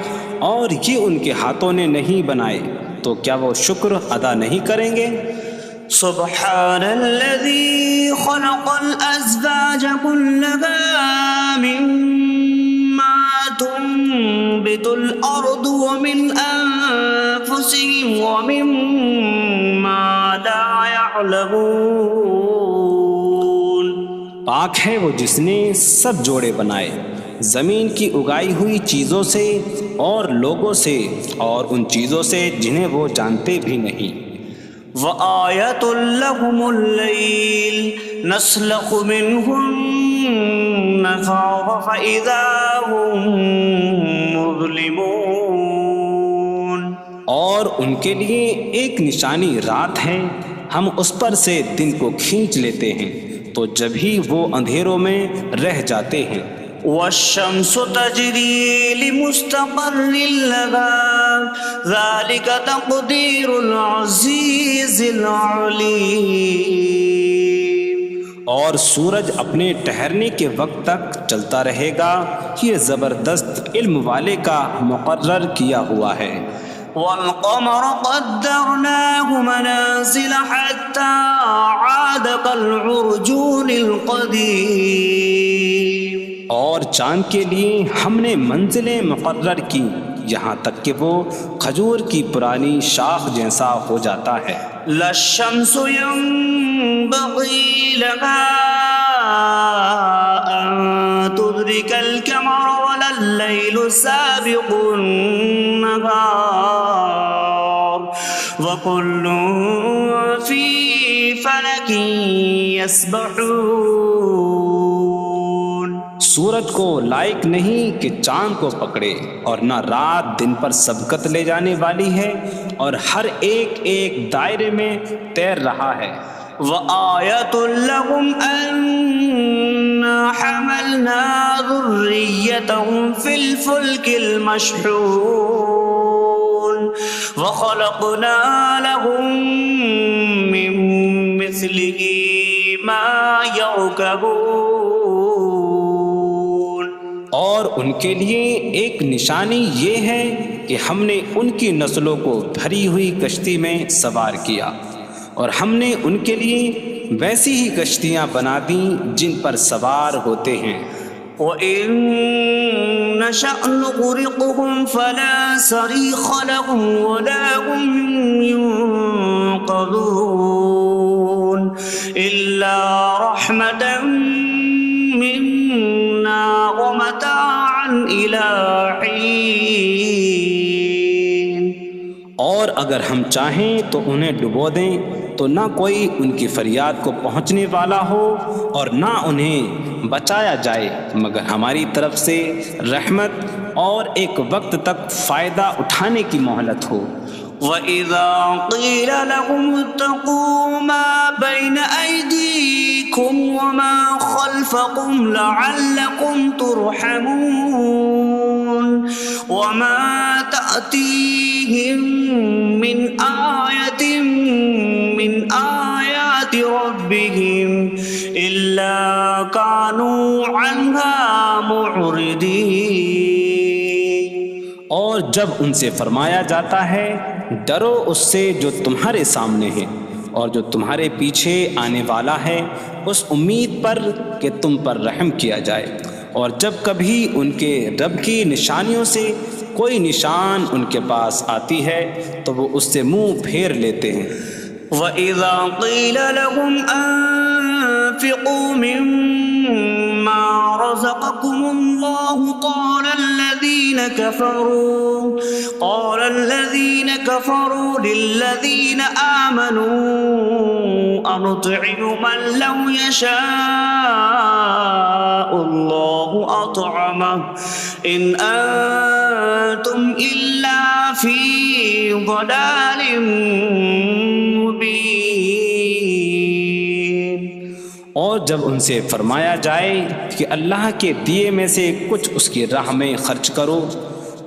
[SPEAKER 2] اور یہ ان کے ہاتھوں نے نہیں بنائے، تو کیا وہ شکر ادا نہیں کریں گے؟
[SPEAKER 1] سبحان الذي خلق الأزواج كلها مما تنبت الأرض ومن أنفسهم ومما لا يعلمون۔
[SPEAKER 2] پاک ہے وہ جس نے سب جوڑے بنائے زمین کی اگائی ہوئی چیزوں سے اور لوگوں سے، اور ان چیزوں سے جنہیں وہ جانتے بھی نہیں۔
[SPEAKER 1] وَآیَةٌ لَهُمُ اللَّيْلُ نَسْلَخُ مِنْهُ النَّهَارَ فَإِذَا هُمْ مُظْلِمُونَ۔
[SPEAKER 2] اور ان کے لیے ایک نشانی رات ہے، ہم اس پر سے دن کو کھینچ لیتے ہیں تو جب ہی وہ اندھیروں میں رہ جاتے ہیں۔
[SPEAKER 1] وَالشَّمْسُ تَجْرِي لِمُسْتَقَرٍّ لَهَا ذَلِكَ تَقْدِيرُ الْعَزِيزِ الْعَلِيمِ۔
[SPEAKER 2] اور سورج اپنے ٹھہرنے کے وقت تک چلتا رہے گا، یہ زبردست علم والے کا مقرر کیا ہوا ہے۔
[SPEAKER 1] وَالْقَمَرَ قَدَّرْنَاهُ مَنَازِلَ حَتَّى عَادَ كَالْعُرْجُونِ الْقَدِيمِ۔
[SPEAKER 2] اور چاند کے لیے ہم نے منزلیں مقرر کی یہاں تک کہ وہ کھجور کی پرانی شاخ جیسا ہو جاتا ہے۔
[SPEAKER 1] لَا الشَّمْسُ يَنبَغِي لَهَا أَن تُدْرِكَ الْقَمَرَ وَلَا اللَّيْلُ سَابِقُ النَّهَارِ وَكُلٌّ فِي فَلَكٍ يَسْبَحُونَ۔
[SPEAKER 2] سورج کو لائق نہیں کہ چاند کو پکڑے، اور نہ رات دن پر سبقت لے جانے والی ہے، اور ہر ایک ایک دائرے میں تیر رہا ہے۔
[SPEAKER 1] وَآیَةٌ لَهُمْ أَنَّا حملنا ذريتهم في الفلك المشحون وخلقنا لهم من مثله ما يركبون۔
[SPEAKER 2] اور ان کے لیے ایک نشانی یہ ہے کہ ہم نے ان کی نسلوں کو بھری ہوئی کشتی میں سوار کیا، اور ہم نے ان کے لیے ویسی ہی کشتیاں بنا دیں جن پر سوار ہوتے ہیں۔
[SPEAKER 1] وَإِن نَّشَأْ نُغْرِقْهُمْ فَلَا صَرِيخَ لَهُمْ وَلَا هُمْ يُنقَذُونَ إِلَّا رَحْمَةً مِّنَّا وَمَتَاعًا إِلَىٰ حِينٍ۔
[SPEAKER 2] اور اگر ہم چاہیں تو انہیں ڈبو دیں تو نہ کوئی ان کی فریاد کو پہنچنے والا ہو اور نہ انہیں بچایا جائے مگر ہماری طرف سے رحمت اور ایک وقت تک فائدہ اٹھانے کی مہلت ہو۔
[SPEAKER 1] وَإِذَا قِيلَ لَهُمُ اتَّقُوا مَا بَيْنَ أَيْدِيكُمْ وَمَا خَلْفَكُمْ لَعَلَّكُمْ تُرْحَمُونَ وَمَا تَأْتِيهِم مِّنْ آيَةٍ مِّنْ آيَاتِ رَبِّهِمْ إِلَّا كَانُوا عَنْهَا مُعْرِضِينَ۔
[SPEAKER 2] اور جب ان سے فرمایا جاتا ہے ڈرو اس سے جو تمہارے سامنے ہے اور جو تمہارے پیچھے آنے والا ہے، اس امید پر کہ تم پر رحم کیا جائے، اور جب کبھی ان کے رب کی نشانیوں سے کوئی نشان ان کے پاس آتی ہے تو وہ اس سے منہ پھیر لیتے ہیں۔
[SPEAKER 1] وَإِذَا قِيلَ لَهُمْ أَنفِقُوا مِمَّا رَزَقَكُمُ اللَّهُ قَالَ الَّذِينَ كَفَرُوا لِلَّذِينَ آمَنُوا أَنُطْعِمُ مَن لَّوْ يَشَاءُ اللَّهُ أَطْعَمَهُ إِنْ أَنتُمْ إِلَّا فِي ضَلَالٍ مُّبِينٍ۔
[SPEAKER 2] اور جب ان سے فرمایا جائے کہ اللہ کے دیے میں سے کچھ اس کی راہ میں خرچ کرو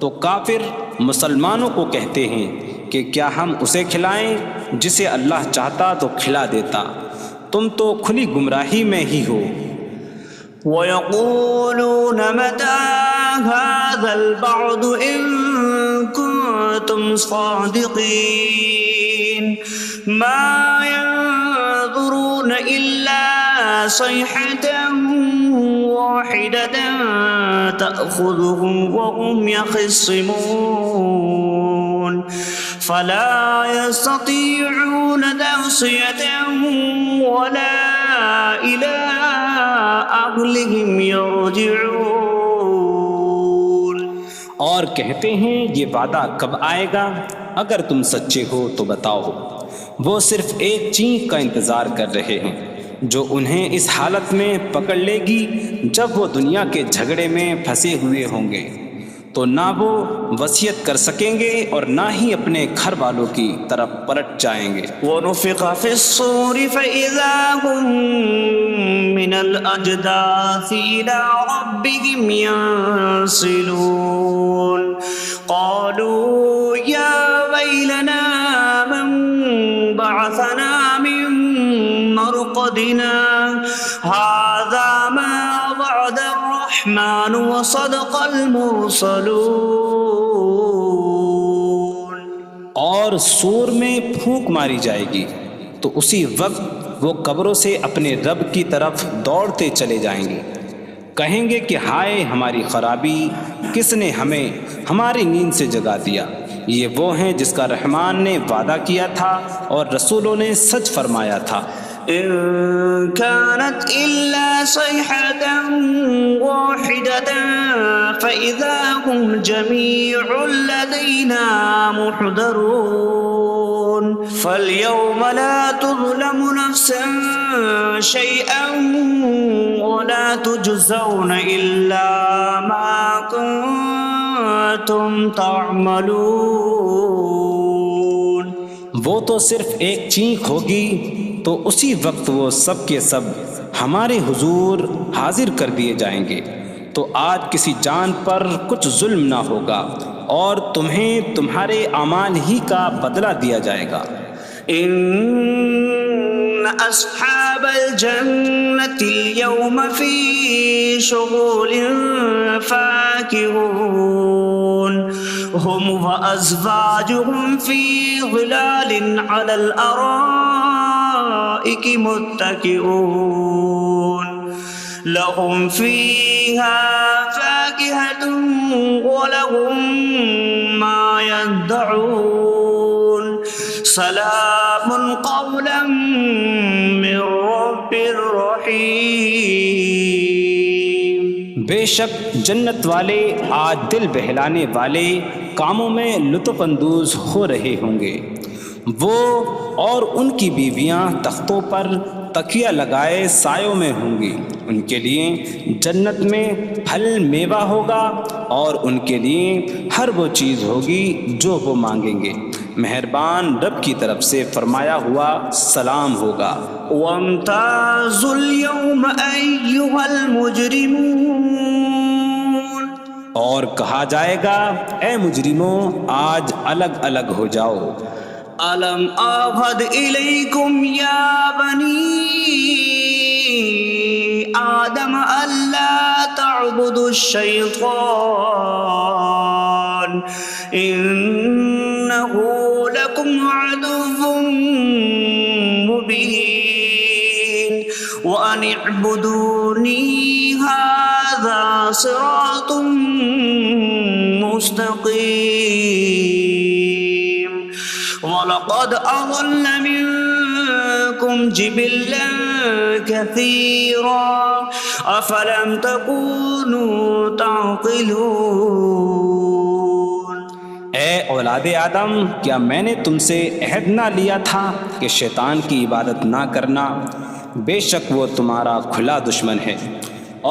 [SPEAKER 2] تو کافر مسلمانوں کو کہتے ہیں کہ کیا ہم اسے کھلائیں جسے اللہ چاہتا تو کھلا دیتا، تم تو کھلی گمراہی میں ہی ہو۔
[SPEAKER 1] وَيَقُولُونَ مَتَىٰ هَٰذَا الْوَعْدُ إِن كُنتُمْ صَادِقِينَ مَا يَنظُرُونَ إِلَّا صَيْحَةً وَاحِدَةً تَأْخُذُهُمْ وَهُمْ يَخِصِّمُونَ فَلَا يَسْتَطِيعُونَ تَوْصِيَةً وَلَا إِلَىٰ أَهْلِهِمْ يَرْجِعُونَ۔
[SPEAKER 2] اور کہتے ہیں یہ وعدہ کب آئے گا؟ اگر تم سچے ہو تو بتاؤ۔ وہ صرف ایک چینخ کا انتظار کر رہے ہیں جو انہیں اس حالت میں پکڑ لے گی جب وہ دنیا کے جھگڑے میں پھنسے ہوئے ہوں گے، تو نہ وہ وصیت کر سکیں گے اور نہ ہی اپنے گھر والوں کی طرف پلٹ جائیں گے۔
[SPEAKER 1] وَنُفِخَ فِي الصُّورِ فَإِذَا هُم مِّنَ الْأَجْدَاثِ إِلَىٰ رَبِّهِمْ يَنسِلُونَ قَالُوا يَا وَيْلَنَا مَن بَعَثَنَا مِن مَّرْقَدِنَا هَٰذَا مَا وَعَدَ الرَّحْمَٰنُ وَصَدَقَ الْمُرْسَلُونَ۔
[SPEAKER 2] اور سور میں پھونک ماری جائے گی تو اسی وقت وہ قبروں سے اپنے رب کی طرف دوڑتے چلے جائیں گے، کہیں گے کہ ہائے ہماری خرابی، کس نے ہمیں ہماری نیند سے جگا دیا۔ یہ وہ ہیں جس کا رحمان نے وعدہ کیا تھا اور رسولوں نے سچ فرمایا تھا۔
[SPEAKER 1] إن كانت إلا صيحة واحدة فإذا هم جميع لدينا محضرون فاليوم لا تظلم نفس شيئا ولا تجزون إلا ما كنتم تعملون۔
[SPEAKER 2] وہ تو صرف ایک چینخ ہوگی تو اسی وقت وہ سب کے سب ہمارے حضور حاضر کر دیے جائیں گے۔ تو آج کسی جان پر کچھ ظلم نہ ہوگا اور تمہیں تمہارے اعمال ہی کا بدلہ دیا جائے گا۔
[SPEAKER 1] إن أصحاب الجنة اليوم في شغل فاكهون هم وأزواجهم في ظلال على الأرائك متكئون لهم فيها فاكهة ولهم ما يدعون سلام قولا من رب رحیم۔
[SPEAKER 2] بے شک جنت والے آج دل بہلانے والے کاموں میں لطف اندوز ہو رہے ہوں گے۔ وہ اور ان کی بیویاں تختوں پر تکیہ لگائے سایوں میں ہوں گی۔ ان کے لیے جنت میں پھل میوہ ہوگا اور ان کے لیے ہر وہ چیز ہوگی جو وہ مانگیں گے۔ مہربان رب کی طرف سے فرمایا ہوا سلام ہوگا۔
[SPEAKER 1] وامتازوا اليوم أيها المجرمون،
[SPEAKER 2] اور کہا جائے گا اے مجرموں آج الگ الگ ہو جاؤ۔
[SPEAKER 1] ألم أعهد إليكم يا بني آدم ألا تعبدوا الشيطان إنه لكم عدو مبين وأن اعبدوني هذا صراط مستقيم وَلَقَدْ أَضَلَّ مِنكُمْ جِبِلًّا كَثِيرًا أَفَلَمْ تَكُونُوا تَعْقِلُونَ۔
[SPEAKER 2] اے اولاد آدم، کیا میں نے تم سے عہد نہ لیا تھا کہ شیطان کی عبادت نہ کرنا؟ بے شک وہ تمہارا کھلا دشمن ہے،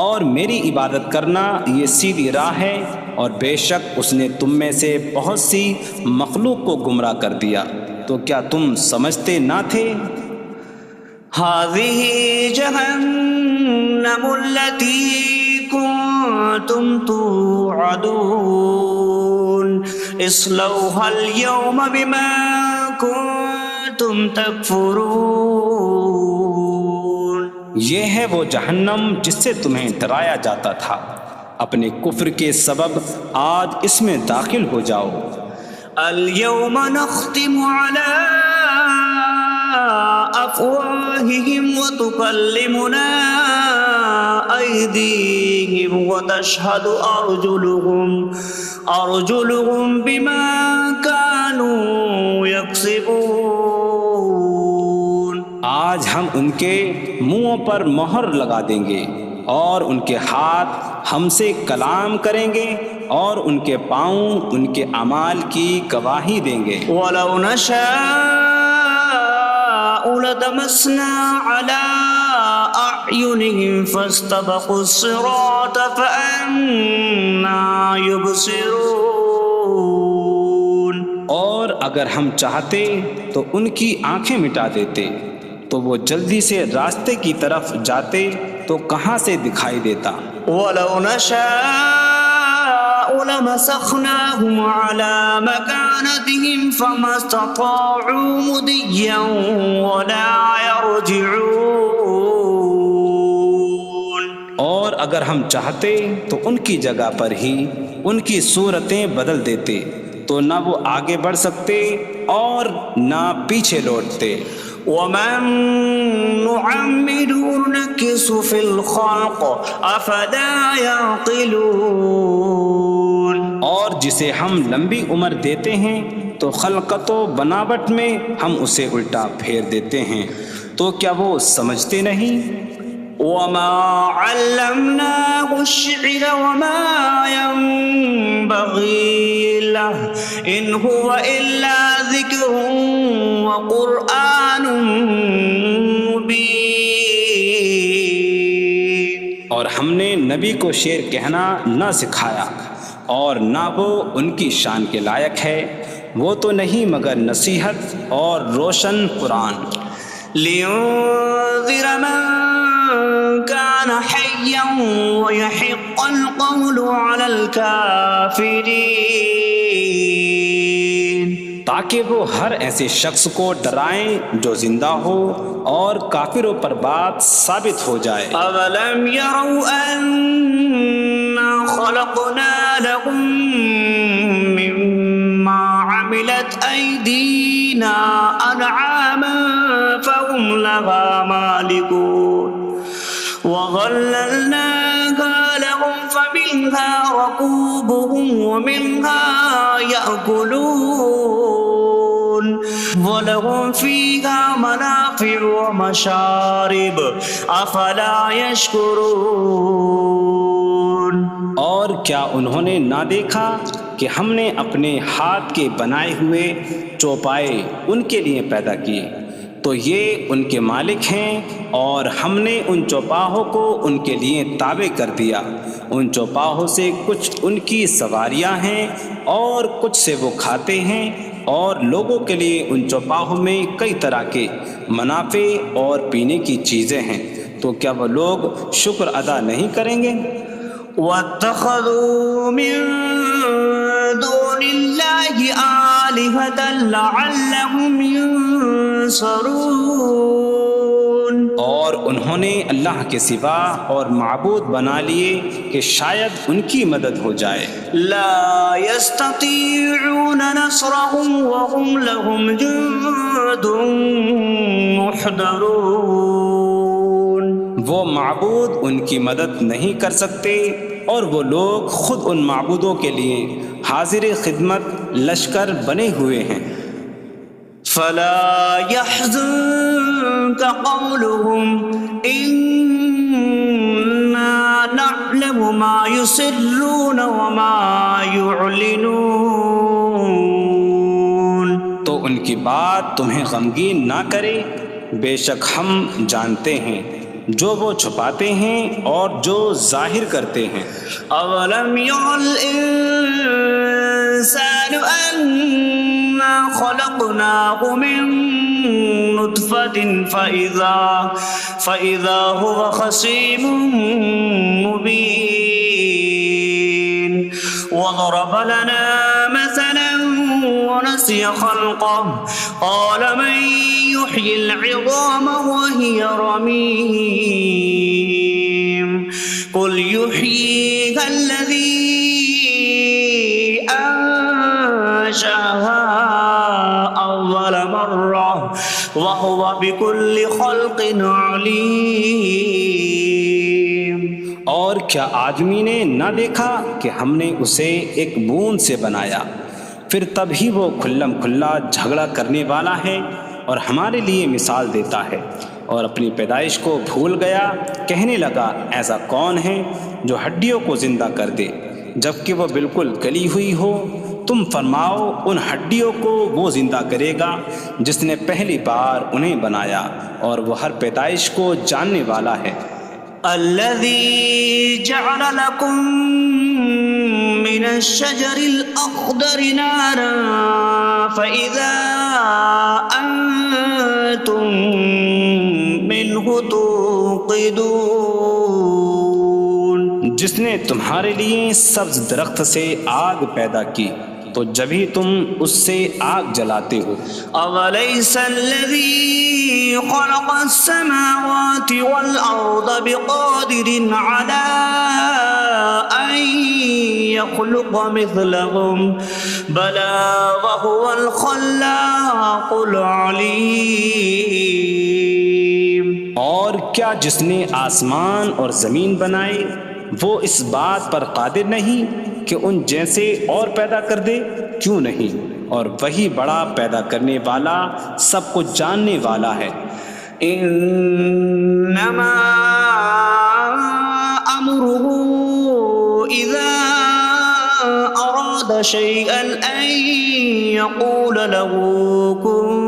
[SPEAKER 2] اور میری عبادت کرنا یہ سیدھی راہ ہے، اور بے شک اس نے تم میں سے بہت سی مخلوق کو گمراہ کر دیا، تو کیا تم سمجھتے نہ تھے؟
[SPEAKER 1] هذه جهنم التي كنتم توعدون اصلوها اليوم بما كنتم تكفرون۔
[SPEAKER 2] یہ ہے وہ جہنم جس سے تمہیں ڈرایا جاتا تھا، اپنے کفر کے سبب آج اس میں داخل ہو جاؤ۔
[SPEAKER 1] اليوم نختم على أفواههم وتكلمنا أيديهم وتشهد أرجلهم بما كانوا يكسبون۔
[SPEAKER 2] آج ہم ان کے منہوں پر مہر لگا دیں گے، اور ان کے ہاتھ ہم سے کلام کریں گے، اور ان کے پاؤں ان کے اعمال کی گواہی دیں گے۔
[SPEAKER 1] وَلَوْ نَشَاءُ لَطَمَسْنَا عَلَىٰ أَعْيُنِهِمْ فَاسْتَبَقُوا الصِّرَاطَ فَأَنَّىٰ يُبْصِرُونَ۔
[SPEAKER 2] اور اگر ہم چاہتے تو ان کی آنکھیں مٹا دیتے، تو وہ جلدی سے راستے کی طرف جاتے تو کہاں سے دکھائی دیتا۔
[SPEAKER 1] وَلَوْ نَشَاءُ لَمَسَخْنَاهُمْ عَلَىٰ مَكَانَتِهِمْ فَمَا اسْتَطَاعُوا مُضِيًّا وَلَا يَرْجِعُونَ۔
[SPEAKER 2] اور اگر ہم چاہتے تو ان کی جگہ پر ہی ان کی صورتیں بدل دیتے، تو نہ وہ آگے بڑھ سکتے اور نہ پیچھے لوٹتے۔
[SPEAKER 1] وَمَن نُّعَمِّرْهُ نُنَكِّسْهُ فِي الْخَلْقِ أَفَلَا يَعْقِلُونَ۔
[SPEAKER 2] اور جسے ہم لمبی عمر دیتے ہیں تو خلقت و بناوٹ میں ہم اسے الٹا پھیر دیتے ہیں، تو کیا وہ سمجھتے نہیں؟
[SPEAKER 1] وَمَا عَلَّمْنَاهُ الشِّعْرَ وَمَا يَنبَغِي لَهُ إِنْ هُوَ إِلَّا ذِكْرٌ وَقُرْآنٌ مُّبِينٌ۔
[SPEAKER 2] اور ہم نے نبی کو شعر کہنا نہ سکھایا، اور نہ وہ ان کی شان کے لائق ہے، وہ تو نہیں مگر نصیحت اور روشن قرآن۔
[SPEAKER 1] لينذر من كان حيا ويحق القول على الكافرين،
[SPEAKER 2] تاکہ وہ ہر ایسے شخص کو ڈرائیں جو زندہ ہو اور کافروں پر بات ثابت ہو جائے۔
[SPEAKER 1] أولم يروا أنا خلقنا لهم مما عملت أيدينا أنعاما فهم لها مالكون وظللناها لهم فمنها ركوبهم ومنها يأكلون وَلَهُمْ فِيهَا مَنَافِعُ وَمَشَارِبُ أَفَلَا يَشْكُرُونَ۔
[SPEAKER 2] اور کیا انہوں نے نہ دیکھا کہ ہم نے اپنے ہاتھ کے بنائے ہوئے چوپائے ان کے لیے پیدا کیے، تو یہ ان کے مالک ہیں، اور ہم نے ان چوپاہوں کو ان کے لیے تابع کر دیا۔ ان چوپاہوں سے کچھ ان کی سواریاں ہیں اور کچھ سے وہ کھاتے ہیں، اور لوگوں کے لیے ان چوپاہوں میں کئی طرح کے منافع اور پینے کی چیزیں ہیں، تو کیا وہ لوگ شکر ادا نہیں کریں گے؟
[SPEAKER 1] وَاتَّخَذُوا مِن دُونِ اللَّهِ آلِهَةً لَعَلَّهُمْ يُنصَرُونَ،
[SPEAKER 2] اور انہوں نے اللہ کے سوا اور معبود بنا لیے کہ شاید ان کی مدد ہو جائے۔
[SPEAKER 1] لا يستطيعون نصرهم وهم لهم جند محضرون،
[SPEAKER 2] وہ معبود ان کی مدد نہیں کر سکتے، اور وہ لوگ خود ان معبودوں کے لیے حاضر خدمت لشکر بنے ہوئے ہیں۔
[SPEAKER 1] فلا يحزنك قولهم إنا نعلم ما يسرون وما يعلنون،
[SPEAKER 2] تو ان کی بات تمہیں غمگین نہ کرے، بے شک ہم جانتے ہیں جو وہ چھپاتے ہیں اور جو ظاہر کرتے ہیں۔
[SPEAKER 1] أولم ير الإنسان أنا خلقناه من نطفة فإذا هو خصيم مبين وضرب لنا مثلا ونسي خلقه قال من يحيي العظام وهي رميم قل يحييها الذي أنشأها أول مرة وهو بكل خلق عليم۔
[SPEAKER 2] اور کیا آدمی نے نہ دیکھا کہ ہم نے اسے ایک بوند سے بنایا، پھر تب ہی وہ کھلم کھلا جھگڑا کرنے والا ہے اور ہمارے لیے مثال دیتا ہے، اور اپنی پیدائش کو بھول گیا، کہنے لگا ایسا کون ہے جو ہڈیوں کو زندہ کر دے جبکہ وہ بالکل گلی ہوئی ہو؟ تم فرماؤ ان ہڈیوں کو وہ زندہ کرے گا جس نے پہلی بار انہیں بنایا، اور وہ ہر پیدائش کو جاننے والا ہے۔
[SPEAKER 1] الذي جعل لكم من الشجر الأخضر نارا فإذا أنتم منه توقدون،
[SPEAKER 2] جس نے تمہارے لیے سبز درخت سے آگ پیدا کی تو جبھی تم اس سے آگ جلاتے ہو۔
[SPEAKER 1] أوليس الذي خلق السماوات والأرض بقادر على أن يخلق مثلهم بلى وهو الخلاق العليم۔
[SPEAKER 2] اور کیا جس نے آسمان اور زمین بنائے وہ اس بات پر قادر نہیں کہ ان جیسے اور پیدا کر دے؟ کیوں نہیں، اور وہی بڑا پیدا کرنے والا، سب کچھ جاننے والا ہے۔
[SPEAKER 1] انما امره اذا اراد شيئا ان يقول له كن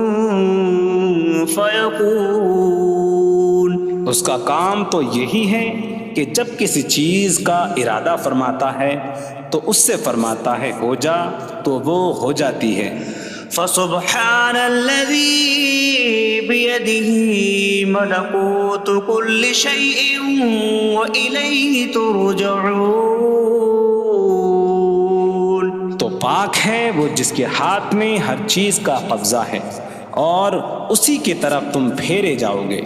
[SPEAKER 1] فيكون،
[SPEAKER 2] اس کا کام تو یہی ہے کہ جب کسی چیز کا ارادہ فرماتا ہے تو اس سے فرماتا ہے ہو جا، تو وہ ہو جاتی ہے۔
[SPEAKER 1] فسبحان الذي بيده ملكوت كل شيء وإليه ترجعون۔
[SPEAKER 2] تو پاک ہے وہ جس کے ہاتھ میں ہر چیز کا قبضہ ہے اور اسی کی طرف تم پھیرے جاؤ گے۔